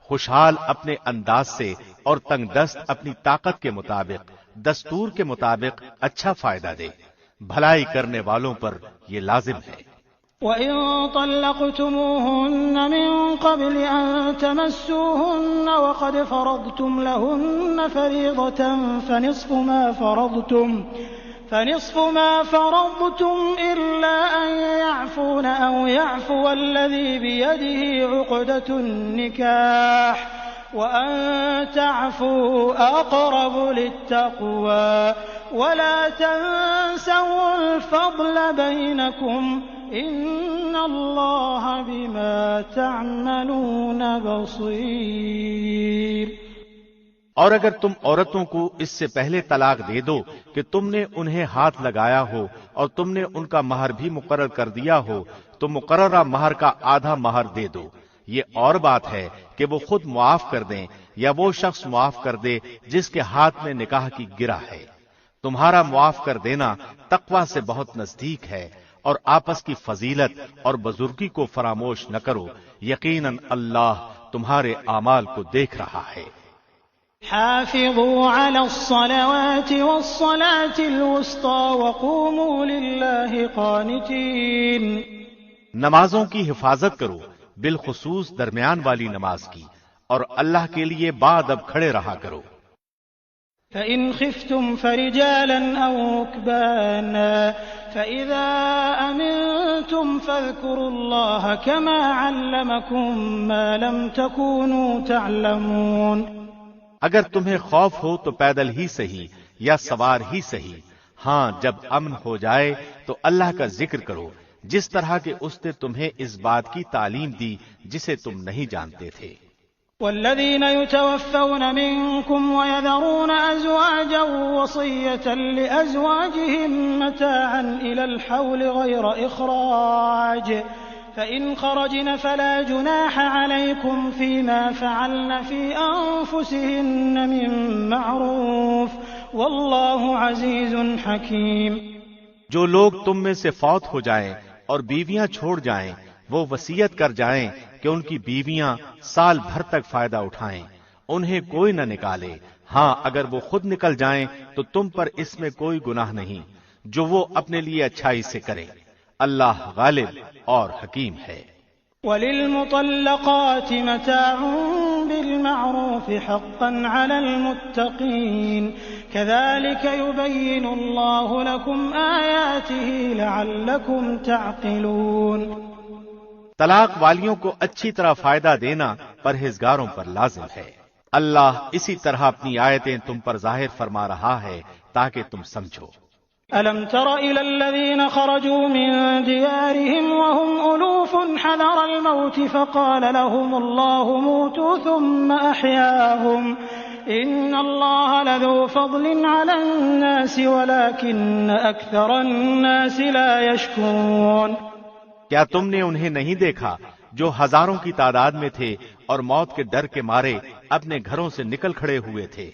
خوشحال اپنے انداز سے اور تنگ دست اپنی طاقت کے مطابق، دستور کے مطابق اچھا فائدہ دے، بھلائی کرنے والوں پر یہ لازم ہے۔ وَإِن طَلَّقْتُمُوهُنَّ مِن قَبْلِ أَن تَمَسُّوهُنَّ وَقَدْ فَرَضْتُمْ لَهُنَّ فَرِيضَةً فنصف ما فرضتم إلا أن يعفون أو يعفو الذي بيده عقدة النكاح وأن تعفوا أقرب للتقوى ولا تنسوا الفضل بينكم إن الله بما تعملون بصير۔ اور اگر تم عورتوں کو اس سے پہلے طلاق دے دو کہ تم نے انہیں ہاتھ لگایا ہو اور تم نے ان کا مہر بھی مقرر کر دیا ہو تو مقررہ مہر کا آدھا مہر دے دو۔ یہ اور بات ہے کہ وہ خود معاف کر دیں یا وہ شخص معاف کر دے جس کے ہاتھ میں نکاح کی گرہ ہے۔ تمہارا معاف کر دینا تقوی سے بہت نزدیک ہے، اور آپس کی فضیلت اور بزرگی کو فراموش نہ کرو، یقیناً اللہ تمہارے اعمال کو دیکھ رہا ہے۔ حافظوا على الصلوات والصلاة الوسطى وقوموا لله قانتين۔ نمازوں کی حفاظت کرو، بالخصوص درمیان والی نماز کی، اور اللہ کے لیے بادب کھڑے رہا کرو۔ فإن خفتم فرجالا أو ركبانا فإذا أمنتم فاذكروا الله كما علمكم ما لم تكونوا تعلمون۔ اگر تمہیں خوف ہو تو پیدل ہی صحیح یا سوار ہی صحیح، ہاں جب امن ہو جائے تو اللہ کا ذکر کرو جس طرح کہ اس نے تمہیں اس بات کی تعلیم دی جسے تم نہیں جانتے تھے۔ والذين يتوفون منكم ويذرون أزواجا وصية لأزواجهم متاعا إلى الحول غير إخراج فإن خرجن فلا جناح عليكم فيما فعلن في أنفسهن من معروف والله عزيز حكيم۔ جو لوگ تم میں سے فوت ہو جائیں اور بیویاں چھوڑ جائیں وہ وصیت کر جائیں کہ ان کی بیویاں سال بھر تک فائدہ اٹھائیں، انہیں کوئی نہ نکالے، ہاں اگر وہ خود نکل جائیں تو تم پر اس میں کوئی گناہ نہیں، جو وہ اپنے لیے اچھائی سے کرے، اللہ غالب اور حکیم ہے۔ وَلِلْمُطَلَّقَاتِ مَتَاعٌ بِالْمَعْرُوفِ حَقًّا عَلَى الْمُتَّقِينَ كَذَلِكَ يُبَيِّنُ اللَّهُ لَكُمْ آيَاتِهِ لَعَلَّكُمْ تَعْقِلُونَ۔ طلاق والیوں کو اچھی طرح فائدہ دینا پرہیزگاروں پر لازم ہے، اللہ اسی طرح اپنی آیتیں تم پر ظاہر فرما رہا ہے تاکہ تم سمجھو۔ أَلَمْ تَرَ إِلَى الَّذِينَ خَرَجُوا مِن دِيَارِهِمْ وَهُمْ أُلُوفٌ حَذَرَ الْمَوْتِ فَقَالَ لَهُمُ اللَّهُ مُوتُوا ثُمَّ أَحْيَاهُمْ إِنَّ اللَّهَ لَذُو فَضْلٍ عَلَى النَّاسِ وَلَكِنَّ أَكْثَرَ النَّاسِ لَا يَشْكُرُونَ۔ کیا تم نے انہیں نہیں دیکھا جو ہزاروں کی تعداد میں تھے اور موت کے ڈر کے مارے اپنے گھروں سے نکل کھڑے ہوئے تھے؟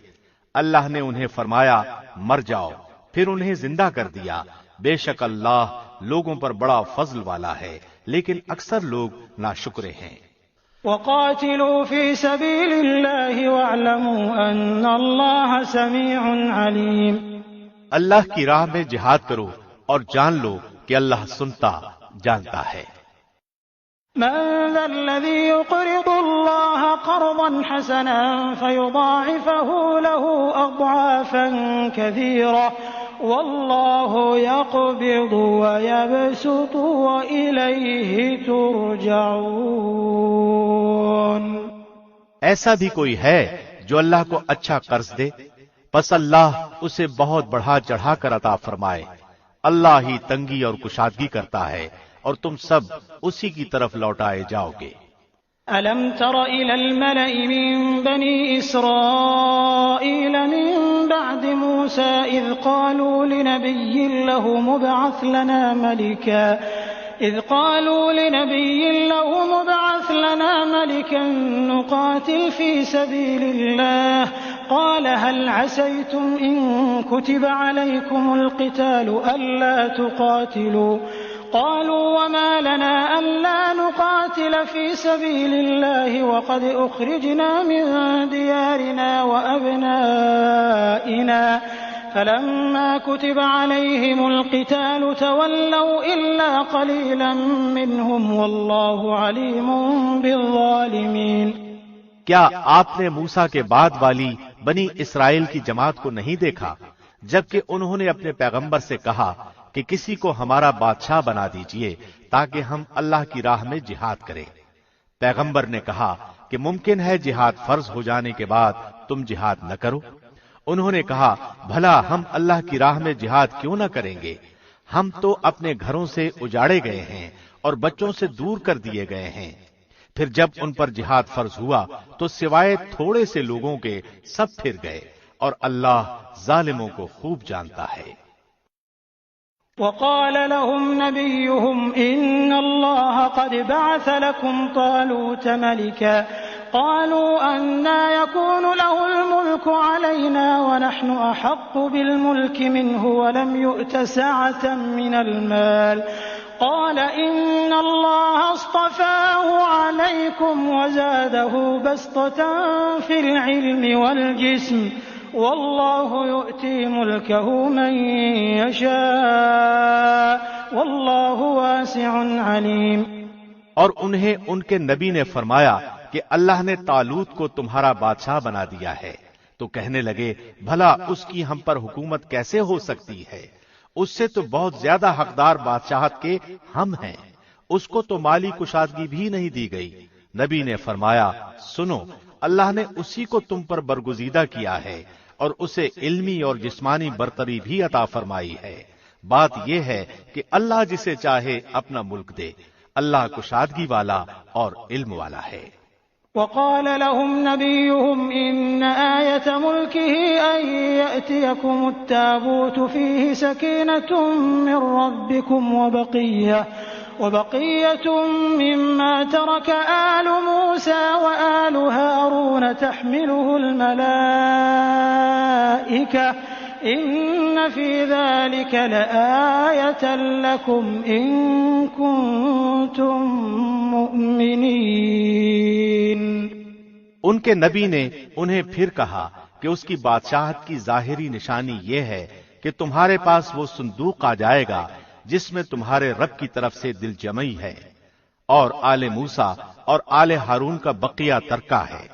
اللہ نے انہیں فرمایا مر جاؤ، پھر انہیں زندہ کر دیا، بے شک اللہ لوگوں پر بڑا فضل والا ہے لیکن اکثر لوگ ناشکرے ہیں۔ وَقَاتِلُوا فِي سَبِيلِ اللَّهِ وَاعْلَمُوا أَنَّ اللَّهَ سَمِيعٌ عَلِيمٌ۔ اللہ کی راہ میں جہاد کرو اور جان لو کہ اللہ سنتا جانتا ہے۔ من ذا الذي يقرض الله قرضا حسنا فيضاعفه له أضعافا كثيرة والله يقبض ويبسط وإليه ترجعون۔ ایسا بھی کوئی ہے جو اللہ کو اچھا قرض دے، پس اللہ اسے بہت بڑھا چڑھا کر عطا فرمائے، اللہ ہی تنگی اور کشادگی کرتا ہے اور تم سب اسی کی طرف لوٹائے جاؤ گے۔ أَلَمْ تَرَ إِلَى الْمَلَإِ مِن بَنِي إِسْرَائِيلَ مِن بَعْدِ مُوسَىٰ إِذْ قَالُوا لِنَبِيٍّ لَّهُ مُبْعَثْ لَنَا مَلِكًا نُّقَاتِلْ فِي سَبِيلِ اللَّهِ قَالَ هَلْ عَسَيْتُمْ إِن كُتِبَ عَلَيْكُمُ الْقِتَالُ أَلَّا تُقَاتِلُوا قالوا وما لنا ألا نقاتل في سبيل الله وقد أخرجنا من ديارنا وأبنائنا فلما كتب عليهم القتال تولوا إلا قليلا منهم والله عليم بالظالمين۔ کیا آپ نے موسیٰ کے بعد والی بنی اسرائیل کی جماعت کو نہیں دیکھا جبکہ انہوں نے اپنے پیغمبر سے کہا کہ کسی کو ہمارا بادشاہ بنا دیجئے تاکہ ہم اللہ کی راہ میں جہاد کریں؟ پیغمبر نے کہا کہ ممکن ہے جہاد فرض ہو جانے کے بعد تم جہاد نہ کرو؟ انہوں نے کہا بھلا ہم اللہ کی راہ میں جہاد کیوں نہ کریں گے؟ ہم تو اپنے گھروں سے اجاڑے گئے ہیں اور بچوں سے دور کر دیے گئے ہیں۔ پھر جب ان پر جہاد فرض ہوا تو سوائے تھوڑے سے لوگوں کے سب پھر گئے اور اللہ ظالموں کو خوب جانتا ہے۔ وقال لهم نبيهم إن الله قد بعث لكم طالوت ملكا قالوا أنى يكون له الملك علينا ونحن أحق بالملك منه ولم يؤت سعة من المال قال إن الله اصطفاه عليكم وزاده بسطة في العلم والجسم والله يؤتي ملكه من يشاء والله واسع عليم۔ اور انہیں ان کے نبی نے فرمایا کہ اللہ نے طالوت کو تمہارا بادشاہ بنا دیا ہے، تو کہنے لگے بھلا اس کی ہم پر حکومت کیسے ہو سکتی ہے؟ اس سے تو بہت زیادہ حقدار بادشاہت کے ہم ہیں، اس کو تو مالی کشادگی بھی نہیں دی گئی۔ نبی نے فرمایا سنو، اللہ نے اسی کو تم پر برگزیدہ کیا ہے اور اسے علمی اور جسمانی برتری بھی عطا فرمائی ہے۔ بات یہ ہے کہ اللہ جسے چاہے اپنا ملک دے، اللہ کشادگی والا اور علم والا ہے۔ وقال لهم نبيهم إن آية ملكه أن يأتيكم التابوت فيه سكينة من ربكم وبقية مما ترك آل موسى وآل هارون تحمله الملائكة إن في ذلك لآية لكم إن كنتم مؤمنين۔ ان کے نبی نے انہیں پھر کہا کہ اس کی بادشاہت کی ظاہری نشانی یہ ہے کہ تمہارے پاس وہ صندوق آ جائے گا جس میں تمہارے رب کی طرف سے دل جمعی ہے اور آل موسیٰ اور آل ہارون کا بقیہ ترکہ ہے۔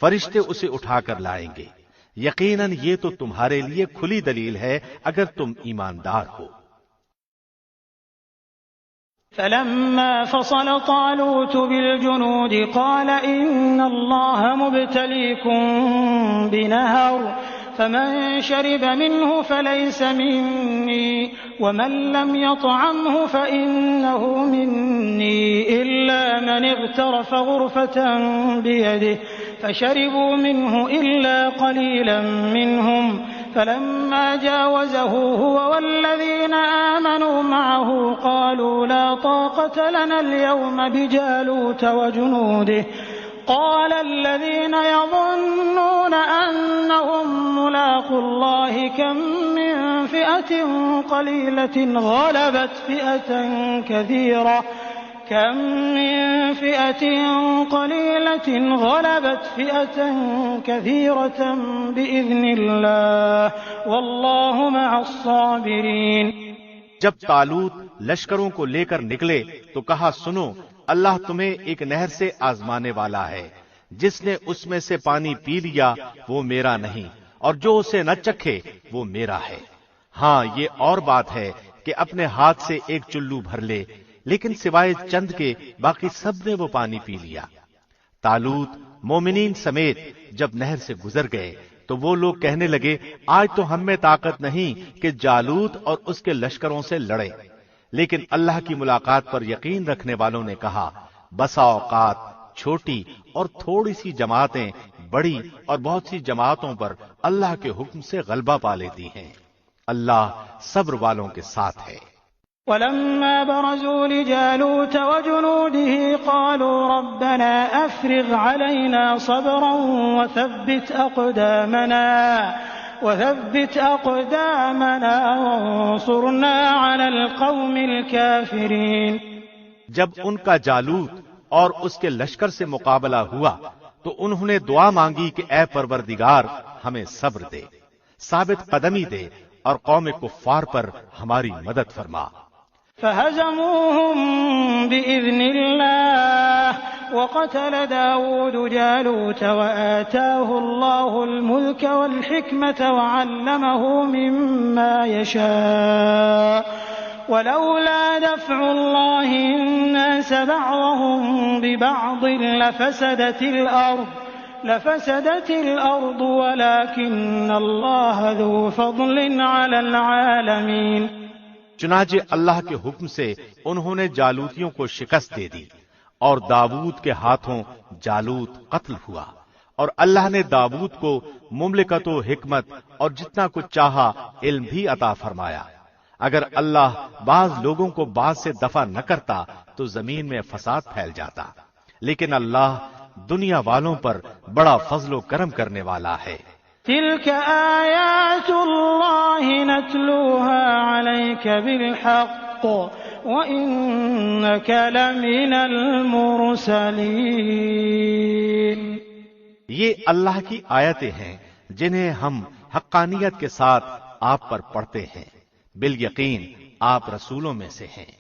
فرشتے اسے اٹھا کر لائیں گے۔ یقیناً یہ تو تمہارے لیے کھلی دلیل ہے اگر تم ایماندار ہو۔ فلما فصل طالوت بالجنود قال إن الله مبتليكم بنهر فمن شرب منه فليس مني ومن لم يطعمه فإنه مني إلا من اغترف غرفة بيده فشربوا منه إلا قليلا منهم فلما جاوزه هو والذين آمنوا معه قالوا لا طاقة لنا اليوم بجالوت وجنوده قال الذين يظنون أنهم ملاقو الله كم من فئة قليلة غلبت فئة كثيرة بإذن الله والله مع الصابرين۔ جب طالوت لشکروں کو لے کر نکلے تو کہا سنو، اللہ تمہیں ایک نہر سے آزمانے والا ہے، جس نے اس میں سے پانی پی لیا وہ میرا نہیں، اور جو اسے نہ چکھے وہ میرا ہے۔ ہاں یہ اور بات ہے کہ اپنے ہاتھ سے ایک چلو بھر لے، لیکن سوائے چند کے باقی سب نے وہ پانی پی لیا۔ طالوت مومنین سمیت جب نہر سے گزر گئے تو وہ لوگ کہنے لگے آج تو ہم میں طاقت نہیں کہ جالوت اور اس کے لشکروں سے لڑے، لیکن اللہ کی ملاقات پر یقین رکھنے والوں نے کہا بسا اوقات چھوٹی اور تھوڑی سی جماعتیں بڑی اور بہت سی جماعتوں پر اللہ کے حکم سے غلبہ پا لیتی ہیں۔ اللہ صبر والوں کے ساتھ ہے۔ ولما برزوا لجالوت وجنوده قالوا ربنا أفرغ علينا صبرا وثبت أقدامنا وانصرنا على القوم الكافرين۔ جب ان کا جالوت اور اس کے لشکر سے مقابلہ ہوا تو انہوں نے دعا مانگی کہ اے پروردگار ہمیں صبر دے، ثابت قدمی دے اور قوم کفار پر ہماری مدد فرما۔ فهزموهم بإذن الله وقتل داود جالوت وآتاه الله الملك والحكمة وعلمه مما يشاء ولولا دفع الله الناس بعضهم ببعض لفسدت الأرض ولكن الله ذو فضل على العالمين۔ چنانچہ اللہ کے حکم سے انہوں نے جالوتیوں کو شکست دے دی اور داود کے ہاتھوں جالوت قتل ہوا، اور اللہ نے داود کو مملکت و حکمت اور جتنا کچھ چاہا علم بھی عطا فرمایا۔ اگر اللہ بعض لوگوں کو بعض سے دفع نہ کرتا تو زمین میں فساد پھیل جاتا، لیکن اللہ دنیا والوں پر بڑا فضل و کرم کرنے والا ہے۔ تلك آیات اللہ نتلوها علیک بالحق وإنک لمن المرسلین۔ یہ اللہ کی آیتیں ہیں جنہیں ہم حقانیت کے ساتھ آپ پر پڑھتے ہیں، بالیقین آپ رسولوں میں سے ہیں۔